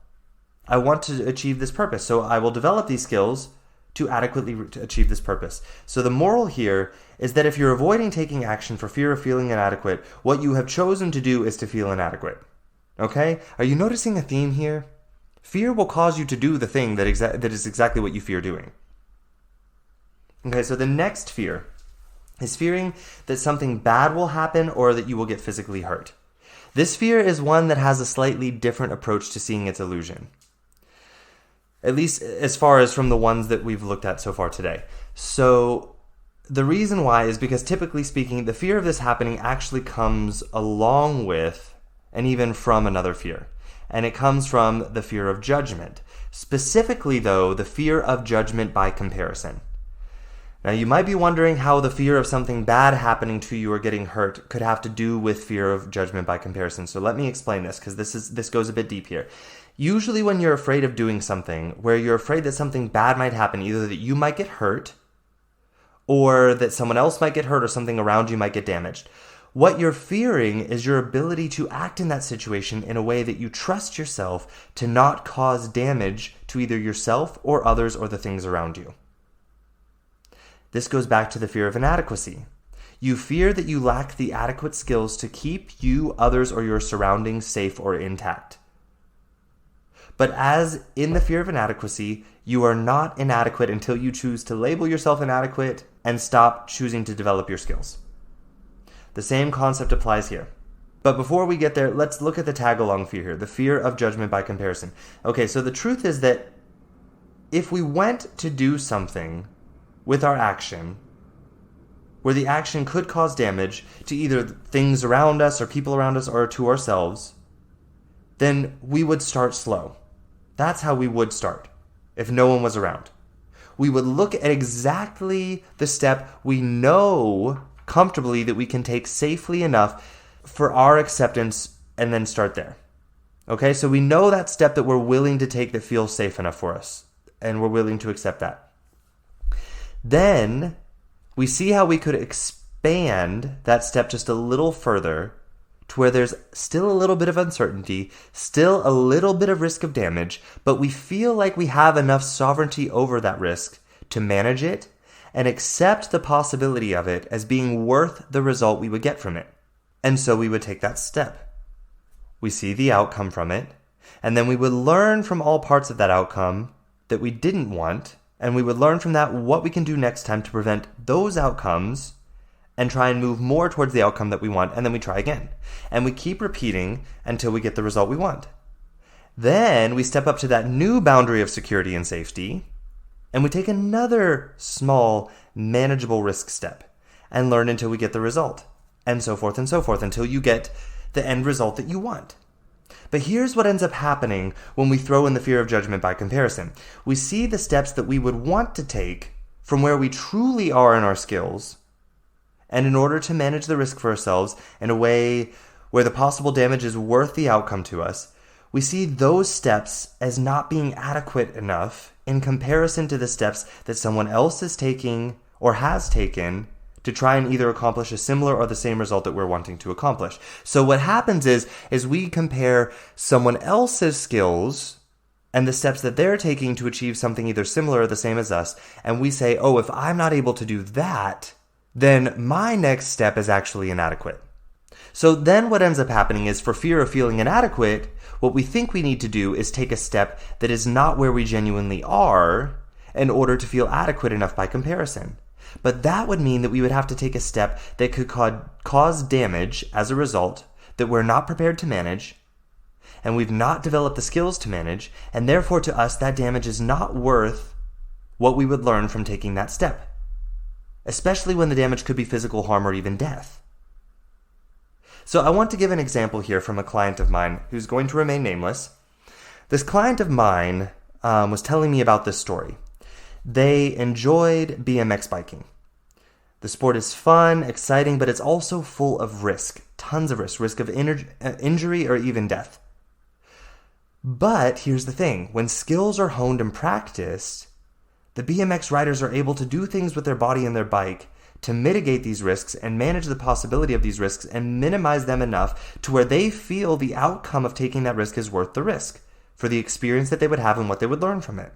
I want to achieve this purpose, so I will develop these skills to adequately achieve this purpose. So the moral here is that if you're avoiding taking action for fear of feeling inadequate, what you have chosen to do is to feel inadequate. Okay? Are you noticing a theme here? Fear will cause you to do the thing that is exactly what you fear doing. Okay, so the next fear is fearing that something bad will happen or that you will get physically hurt. This fear is one that has a slightly different approach to seeing its illusion. At least as far as from the ones that we've looked at so far today. So the reason why is because typically speaking, the fear of this happening actually comes along with and even from another fear. And it comes from the fear of judgment. Specifically though, the fear of judgment by comparison. Now you might be wondering how the fear of something bad happening to you or getting hurt could have to do with fear of judgment by comparison. So let me explain this, because this goes a bit deep here. Usually when you're afraid of doing something, where you're afraid that something bad might happen, either that you might get hurt, or that someone else might get hurt, or something around you might get damaged, what you're fearing is your ability to act in that situation in a way that you trust yourself to not cause damage to either yourself or others or the things around you. This goes back to the fear of inadequacy. You fear that you lack the adequate skills to keep you, others, or your surroundings safe or intact. But as in the fear of inadequacy, you are not inadequate until you choose to label yourself inadequate and stop choosing to develop your skills. The same concept applies here. But before we get there, let's look at the tag-along fear here, the fear of judgment by comparison. Okay, so the truth is that if we went to do something with our action, where the action could cause damage to either things around us or people around us or to ourselves, then we would start slow. That's how we would start if no one was around. We would look at exactly the step we know comfortably that we can take safely enough for our acceptance and then start there. Okay, so we know that step that we're willing to take that feels safe enough for us, and we're willing to accept that. Then we see how we could expand that step just a little further to where there's still a little bit of uncertainty, still a little bit of risk of damage, but we feel like we have enough sovereignty over that risk to manage it and accept the possibility of it as being worth the result we would get from it. And so we would take that step. We see the outcome from it, and then we would learn from all parts of that outcome that we didn't want, and we would learn from that what we can do next time to prevent those outcomes and try and move more towards the outcome that we want, and then we try again. And we keep repeating until we get the result we want. Then we step up to that new boundary of security and safety, and we take another small, manageable risk step and learn until we get the result, and so forth, until you get the end result that you want. But here's what ends up happening when we throw in the fear of judgment by comparison. We see the steps that we would want to take from where we truly are in our skills, and in order to manage the risk for ourselves in a way where the possible damage is worth the outcome to us, we see those steps as not being adequate enough in comparison to the steps that someone else is taking or has taken to try and either accomplish a similar or the same result that we're wanting to accomplish. So what happens is we compare someone else's skills and the steps that they're taking to achieve something either similar or the same as us, and we say, oh, if I'm not able to do that, then my next step is actually inadequate. So then what ends up happening is, for fear of feeling inadequate, what we think we need to do is take a step that is not where we genuinely are in order to feel adequate enough by comparison. But that would mean that we would have to take a step that could cause damage as a result that we're not prepared to manage, and we've not developed the skills to manage, and therefore to us that damage is not worth what we would learn from taking that step, especially when the damage could be physical harm or even death. So I want to give an example here from a client of mine who's going to remain nameless. This client of mine was telling me about this story. They enjoyed BMX biking. The sport is fun, exciting, but it's also full of risk. Tons of risk of injury or even death. But here's the thing. When skills are honed and practiced, the BMX riders are able to do things with their body and their bike to mitigate these risks and manage the possibility of these risks and minimize them enough to where they feel the outcome of taking that risk is worth the risk for the experience that they would have and what they would learn from it.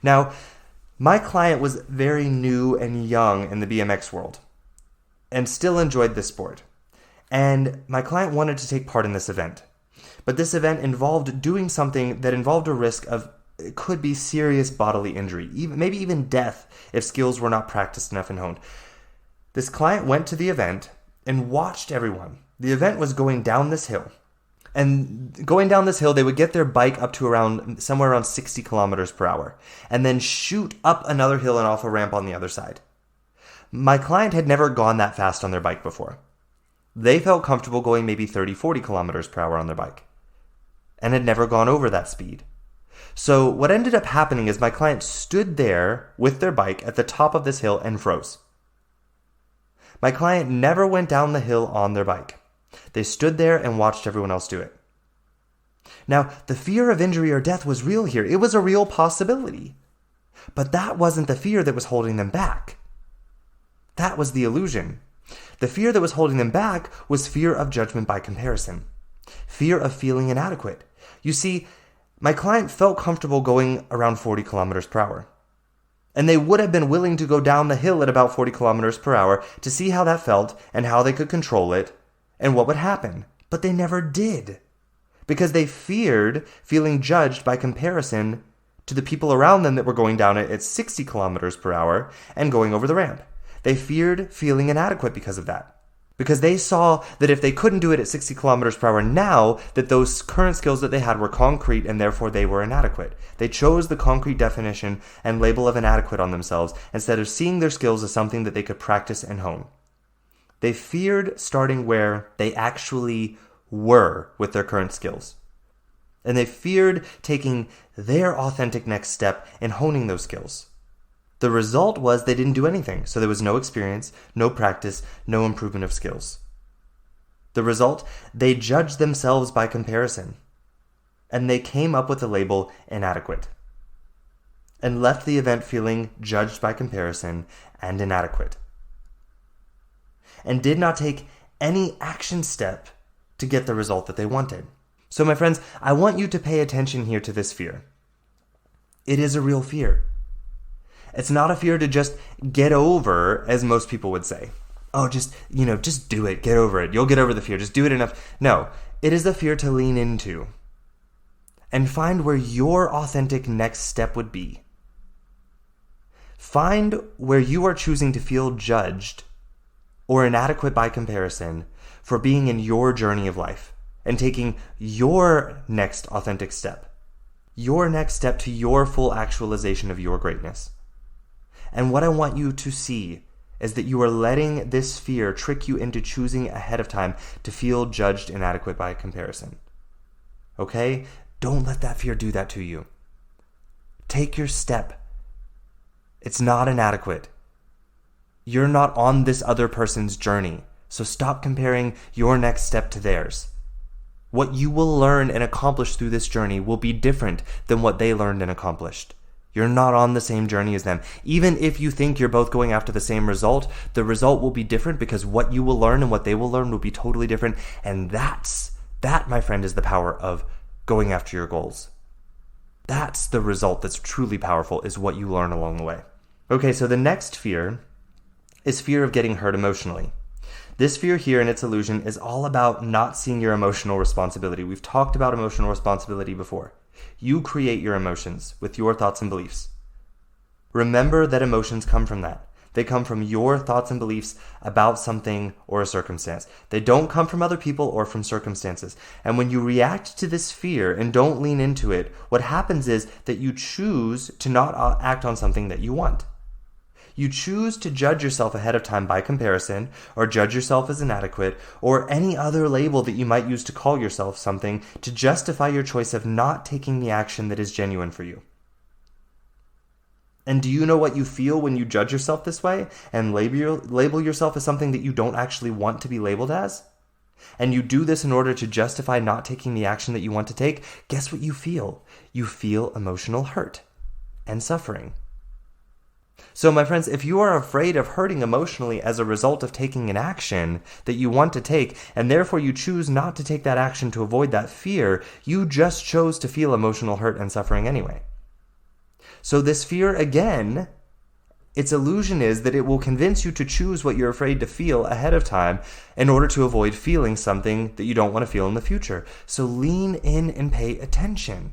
Now, my client was very new and young in the BMX world and still enjoyed this sport. And my client wanted to take part in this event. But this event involved doing something that involved a risk of, it could be serious bodily injury, maybe even death if skills were not practiced enough and honed. This client went to the event and watched everyone. The event was going down this hill. And going down this hill, they would get their bike up to somewhere around 60 kilometers per hour, and then shoot up another hill and off a ramp on the other side. My client had never gone that fast on their bike before. They felt comfortable going maybe 30, 40 kilometers per hour on their bike, and had never gone over that speed. So what ended up happening is my client stood there with their bike at the top of this hill and froze. My client never went down the hill on their bike. They stood there and watched everyone else do it. Now, the fear of injury or death was real here. It was a real possibility. But that wasn't the fear that was holding them back. That was the illusion. The fear that was holding them back was fear of judgment by comparison. Fear of feeling inadequate. You see, my client felt comfortable going around 40 kilometers per hour. And they would have been willing to go down the hill at about 40 kilometers per hour to see how that felt and how they could control it and what would happen. But they never did. Because they feared feeling judged by comparison to the people around them that were going down it at 60 kilometers per hour and going over the ramp. They feared feeling inadequate because of that. Because they saw that if they couldn't do it at 60 kilometers per hour now, that those current skills that they had were concrete and therefore they were inadequate. They chose the concrete definition and label of inadequate on themselves instead of seeing their skills as something that they could practice and hone. They feared starting where they actually were with their current skills. And they feared taking their authentic next step and honing those skills. The result was they didn't do anything, so there was no experience, no practice, no improvement of skills. The result, they judged themselves by comparison, and they came up with the label inadequate, and left the event feeling judged by comparison and inadequate, and did not take any action step to get the result that they wanted. So my friends, I want you to pay attention here to this fear. It is a real fear. It's not a fear to just get over, as most people would say. Oh, just do it. Get over it. You'll get over the fear. Just do it enough. No, it is a fear to lean into and find where your authentic next step would be. Find where you are choosing to feel judged or inadequate by comparison for being in your journey of life and taking your next authentic step, your next step to your full actualization of your greatness. And what I want you to see is that you are letting this fear trick you into choosing ahead of time to feel judged inadequate by comparison. Okay? Don't let that fear do that to you. Take your step. It's not inadequate. You're not on this other person's journey, so stop comparing your next step to theirs. What you will learn and accomplish through this journey will be different than what they learned and accomplished. You're not on the same journey as them. Even if you think you're both going after the same result, the result will be different because what you will learn and what they will learn will be totally different. And that, my friend, is the power of going after your goals. That's the result that's truly powerful, is what you learn along the way. Okay, so the next fear is fear of getting hurt emotionally. This fear here in its illusion is all about not seeing your emotional responsibility. We've talked about emotional responsibility before. You create your emotions with your thoughts and beliefs. Remember that emotions come from that. They come from your thoughts and beliefs about something or a circumstance. They don't come from other people or from circumstances. And when you react to this fear and don't lean into it, what happens is that you choose to not act on something that you want. You choose to judge yourself ahead of time by comparison, or judge yourself as inadequate, or any other label that you might use to call yourself something to justify your choice of not taking the action that is genuine for you. And do you know what you feel when you judge yourself this way and label yourself as something that you don't actually want to be labeled as? And you do this in order to justify not taking the action that you want to take? Guess what you feel? You feel emotional hurt and suffering. So my friends, if you are afraid of hurting emotionally as a result of taking an action that you want to take, and therefore you choose not to take that action to avoid that fear, you just chose to feel emotional hurt and suffering anyway. So this fear, again, its illusion is that it will convince you to choose what you're afraid to feel ahead of time in order to avoid feeling something that you don't want to feel in the future. So lean in and pay attention.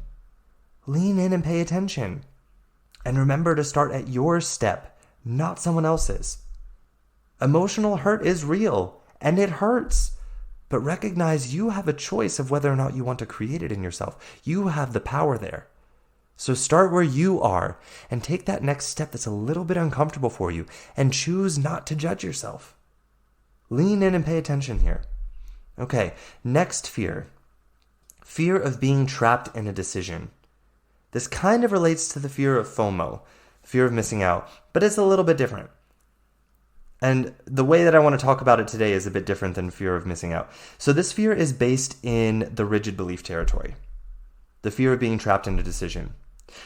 Lean in and pay attention. And remember to start at your step, not someone else's. Emotional hurt is real, and it hurts. But recognize you have a choice of whether or not you want to create it in yourself. You have the power there. So start where you are and take that next step that's a little bit uncomfortable for you and choose not to judge yourself. Lean in and pay attention here. Okay, next fear. Fear of being trapped in a decision. This kind of relates to the fear of FOMO, fear of missing out, but it's a little bit different. And the way that I want to talk about it today is a bit different than fear of missing out. So this fear is based in the rigid belief territory, the fear of being trapped in a decision.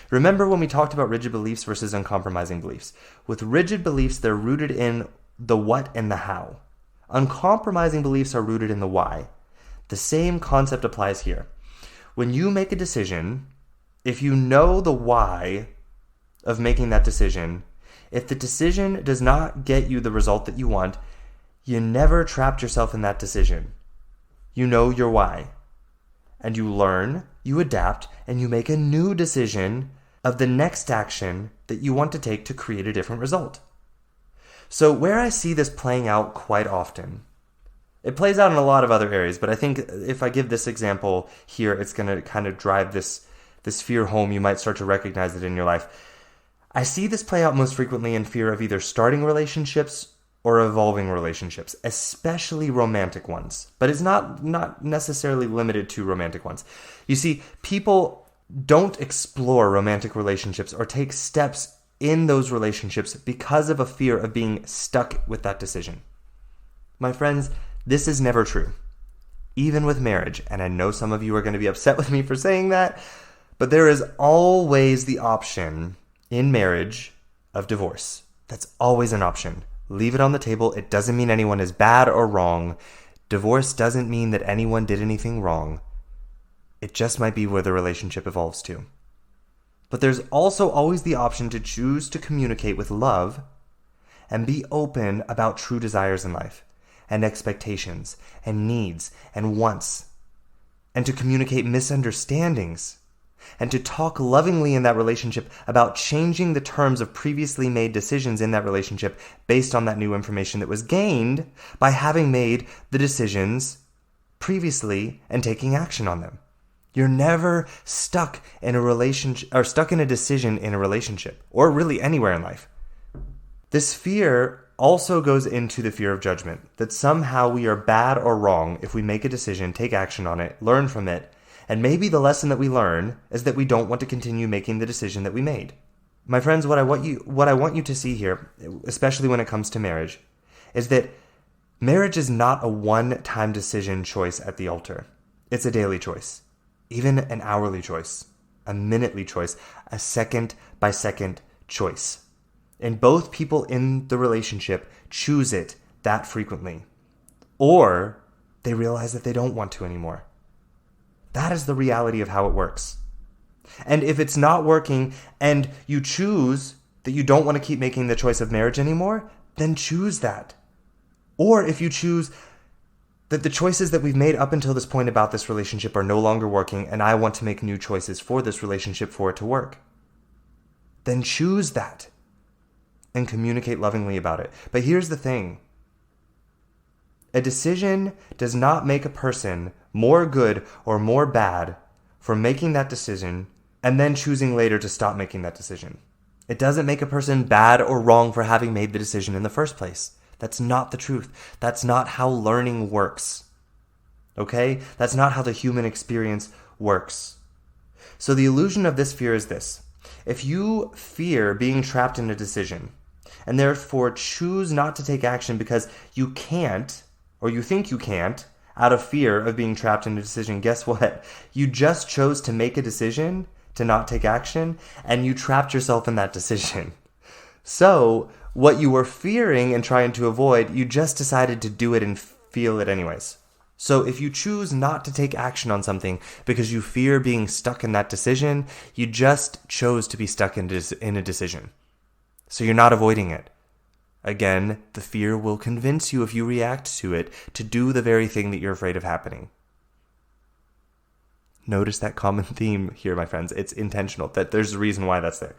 Remember when we talked about rigid beliefs versus uncompromising beliefs? With rigid beliefs, they're rooted in the what and the how. Uncompromising beliefs are rooted in the why. The same concept applies here. When you make a decision, if you know the why, of making that decision, if the decision does not get you the result that you want, you never trapped yourself in that decision. You know your why. And you learn, you adapt, and you make a new decision of the next action that you want to take to create a different result. So where I see this playing out quite often, it plays out in a lot of other areas, but I think if I give this example here, it's going to kind of drive this fear home. You might start to recognize it in your life. I see this play out most frequently in fear of either starting relationships or evolving relationships, especially romantic ones. But it's not necessarily limited to romantic ones. You see, people don't explore romantic relationships or take steps in those relationships because of a fear of being stuck with that decision. My friends, this is never true. Even with marriage, and I know some of you are going to be upset with me for saying that, but there is always the option in marriage of divorce. That's always an option. Leave it on the table. It doesn't mean anyone is bad or wrong. Divorce doesn't mean that anyone did anything wrong. It just might be where the relationship evolves to. But there's also always the option to choose to communicate with love and be open about true desires in life and expectations and needs and wants, and to communicate misunderstandings and to talk lovingly in that relationship about changing the terms of previously made decisions in that relationship based on that new information that was gained by having made the decisions previously and taking action on them. You're never stuck in a relationship or stuck in a decision in a relationship or really anywhere in life. This fear also goes into the fear of judgment, that somehow we are bad or wrong if we make a decision, take action on it, learn from it, and maybe the lesson that we learn is that we don't want to continue making the decision that we made. My friends, what I want you to see here, especially when it comes to marriage, is that marriage is not a one-time decision choice at the altar. It's a daily choice, even an hourly choice, a minutely choice, a second-by-second choice. And both people in the relationship choose it that frequently. Or they realize that they don't want to anymore. That is the reality of how it works. And if it's not working and you choose that you don't want to keep making the choice of marriage anymore, then choose that. Or if you choose that the choices that we've made up until this point about this relationship are no longer working and I want to make new choices for this relationship for it to work, then choose that and communicate lovingly about it. But here's the thing. A decision does not make a person more good or more bad for making that decision and then choosing later to stop making that decision. It doesn't make a person bad or wrong for having made the decision in the first place. That's not the truth. That's not how learning works. Okay? That's not how the human experience works. So the illusion of this fear is this. If you fear being trapped in a decision and therefore choose not to take action because you can't, or you think you can't, out of fear of being trapped in a decision, guess what? You just chose to make a decision to not take action, and you trapped yourself in that decision. So, what you were fearing and trying to avoid, you just decided to do it and feel it anyways. So, if you choose not to take action on something because you fear being stuck in that decision, you just chose to be stuck in a decision. So, you're not avoiding it. Again, the fear will convince you if you react to it to do the very thing that you're afraid of happening. Notice that common theme here, my friends. It's intentional. That there's a reason why that's there.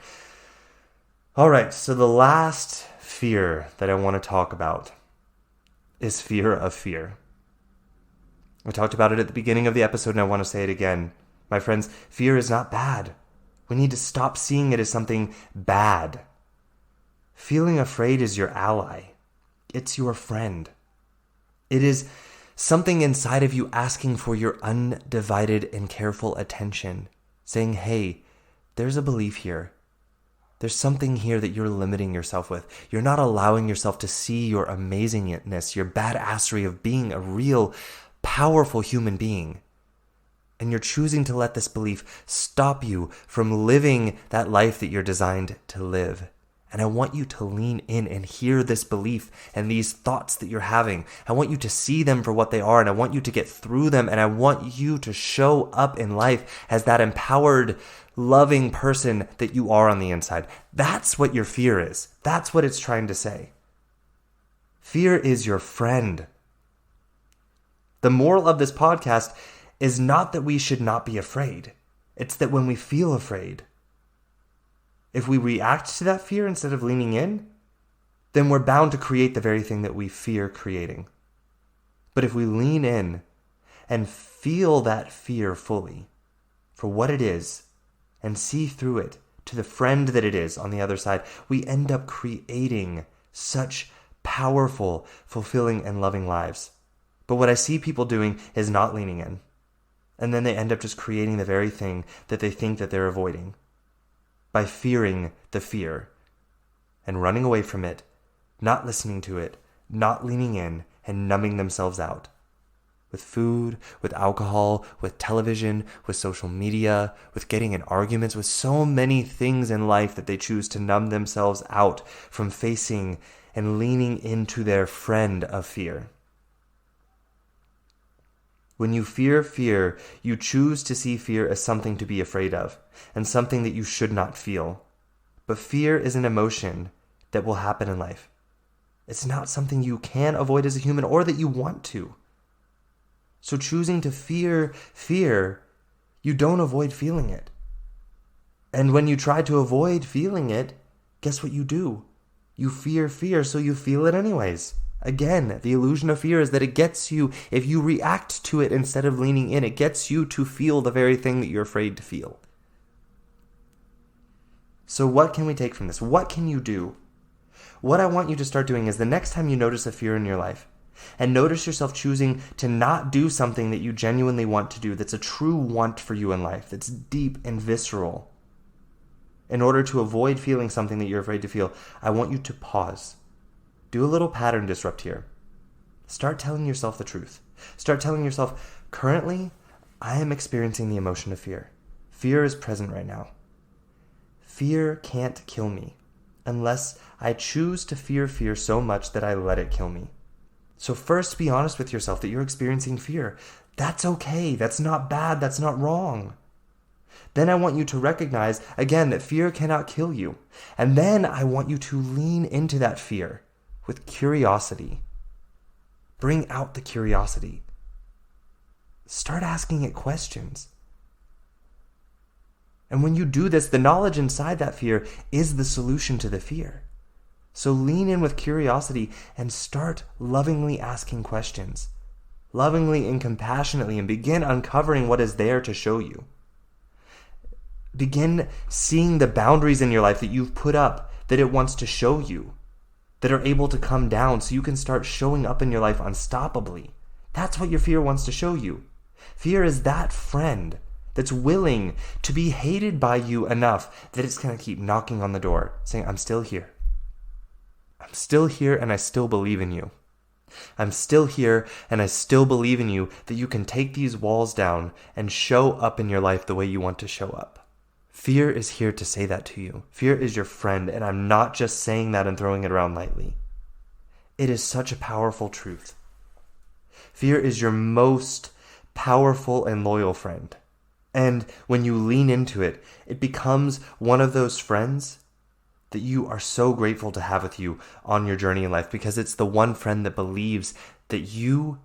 All right, so the last fear that I want to talk about is fear of fear. I talked about it at the beginning of the episode, and I want to say it again. My friends, fear is not bad. We need to stop seeing it as something bad. Feeling afraid is your ally. It's your friend. It is something inside of you asking for your undivided and careful attention, saying, hey, there's a belief here. There's something here that you're limiting yourself with. You're not allowing yourself to see your amazingness, your badassery of being a real, powerful human being. And you're choosing to let this belief stop you from living that life that you're designed to live. And I want you to lean in and hear this belief and these thoughts that you're having. I want you to see them for what they are, and I want you to get through them, and I want you to show up in life as that empowered, loving person that you are on the inside. That's what your fear is. That's what it's trying to say. Fear is your friend. The moral of this podcast is not that we should not be afraid. It's that when we feel afraid, if we react to that fear instead of leaning in, then we're bound to create the very thing that we fear creating. But if we lean in and feel that fear fully for what it is and see through it to the friend that it is on the other side, we end up creating such powerful, fulfilling, and loving lives. But what I see people doing is not leaning in. And then they end up just creating the very thing that they think that they're avoiding, by fearing the fear and running away from it, not listening to it, not leaning in, and numbing themselves out. With food, with alcohol, with television, with social media, with getting in arguments, with so many things in life that they choose to numb themselves out from facing and leaning into their friend of fear. When you fear fear, you choose to see fear as something to be afraid of and something that you should not feel. But fear is an emotion that will happen in life. It's not something you can avoid as a human or that you want to. So choosing to fear fear, you don't avoid feeling it. And when you try to avoid feeling it, guess what you do? You fear fear, so you feel it anyways. Again, the illusion of fear is that it gets you, if you react to it instead of leaning in, it gets you to feel the very thing that you're afraid to feel. So what can we take from this? What can you do? What I want you to start doing is the next time you notice a fear in your life, and notice yourself choosing to not do something that you genuinely want to do, that's a true want for you in life, that's deep and visceral, in order to avoid feeling something that you're afraid to feel, I want you to pause. Do a little pattern disrupt here. Start telling yourself the truth. Start telling yourself, currently, I am experiencing the emotion of fear. Fear is present right now. Fear can't kill me unless I choose to fear fear so much that I let it kill me. So first, be honest with yourself that you're experiencing fear. That's okay. That's not bad. That's not wrong. Then I want you to recognize, again, that fear cannot kill you. And then I want you to lean into that fear with curiosity. Bring out the curiosity. Start asking it questions. And when you do this, the knowledge inside that fear is the solution to the fear. So lean in with curiosity and start lovingly asking questions. Lovingly and compassionately, and begin uncovering what is there to show you. Begin seeing the boundaries in your life that you've put up that it wants to show you, that are able to come down so you can start showing up in your life unstoppably. That's what your fear wants to show you. Fear is that friend that's willing to be hated by you enough that it's going to keep knocking on the door, saying, I'm still here. I'm still here and I still believe in you. I'm still here and I still believe in you that you can take these walls down and show up in your life the way you want to show up. Fear is here to say that to you. Fear is your friend, and I'm not just saying that and throwing it around lightly. It is such a powerful truth. Fear is your most powerful and loyal friend. And when you lean into it, it becomes one of those friends that you are so grateful to have with you on your journey in life, because it's the one friend that believes that you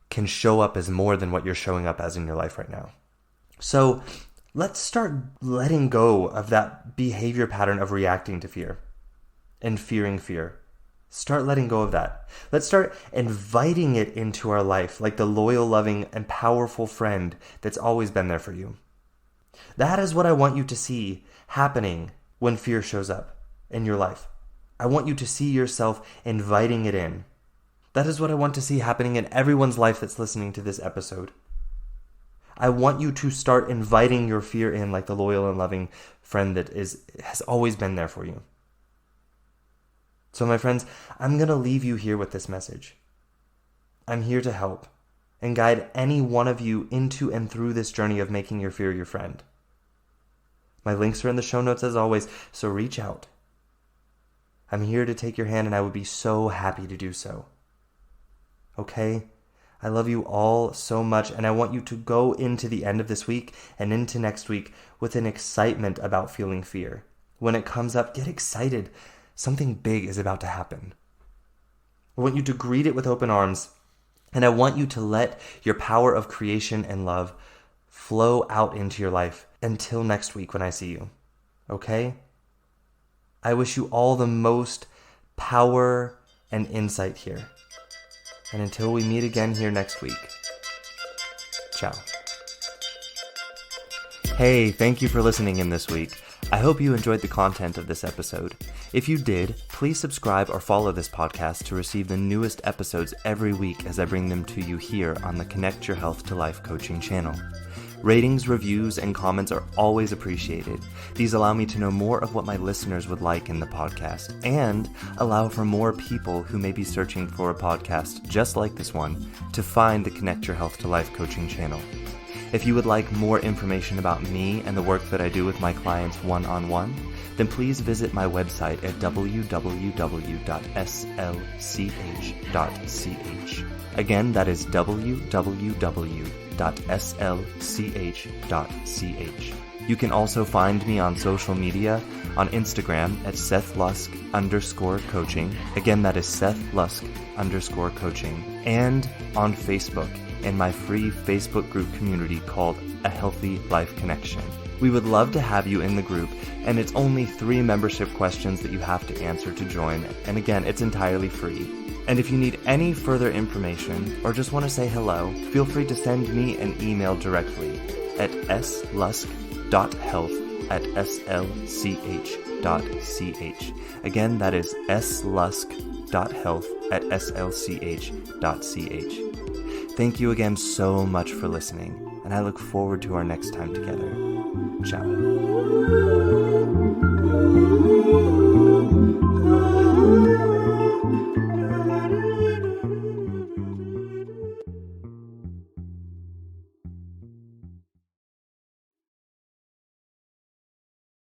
can show up as more than what you're showing up as in your life right now. So let's start letting go of that behavior pattern of reacting to fear and fearing fear. Start letting go of that. Let's start inviting it into our life like the loyal, loving, and powerful friend that's always been there for you. That is what I want you to see happening when fear shows up in your life. I want you to see yourself inviting it in. That is what I want to see happening in everyone's life that's listening to this episode. I want you to start inviting your fear in like the loyal and loving friend that has always been there for you. So my friends, I'm going to leave you here with this message. I'm here to help and guide any one of you into and through this journey of making your fear your friend. My links are in the show notes as always, so reach out. I'm here to take your hand, and I would be so happy to do so. Okay? I love you all so much, and I want you to go into the end of this week and into next week with an excitement about feeling fear. When it comes up, get excited. Something big is about to happen. I want you to greet it with open arms, and I want you to let your power of creation and love flow out into your life until next week when I see you. Okay? I wish you all the most power and insight here. And until we meet again here next week, ciao. Hey, thank you for listening in this week. I hope you enjoyed the content of this episode. If you did, please subscribe or follow this podcast to receive the newest episodes every week as I bring them to you here on the Connect Your Health to Life coaching channel. Ratings, reviews, and comments are always appreciated. These allow me to know more of what my listeners would like in the podcast and allow for more people who may be searching for a podcast just like this one to find the Connect Your Health to Life coaching channel. If you would like more information about me and the work that I do with my clients one-on-one, then please visit my website at www.slch.ch. Again, that is www.slch.ch. You can also find me on social media on Instagram at SethLusk_coaching. Again, that is SethLusk_coaching. And on Facebook in my free Facebook group community called A Healthy Life Connection. We would love to have you in the group, and it's only 3 membership questions that you have to answer to join. And again, it's entirely free. And if you need any further information or just want to say hello, feel free to send me an email directly at slusk.health@slch.ch. Again, that is slusk.health@slch.ch. Thank you again so much for listening, and I look forward to our next time together. Ciao.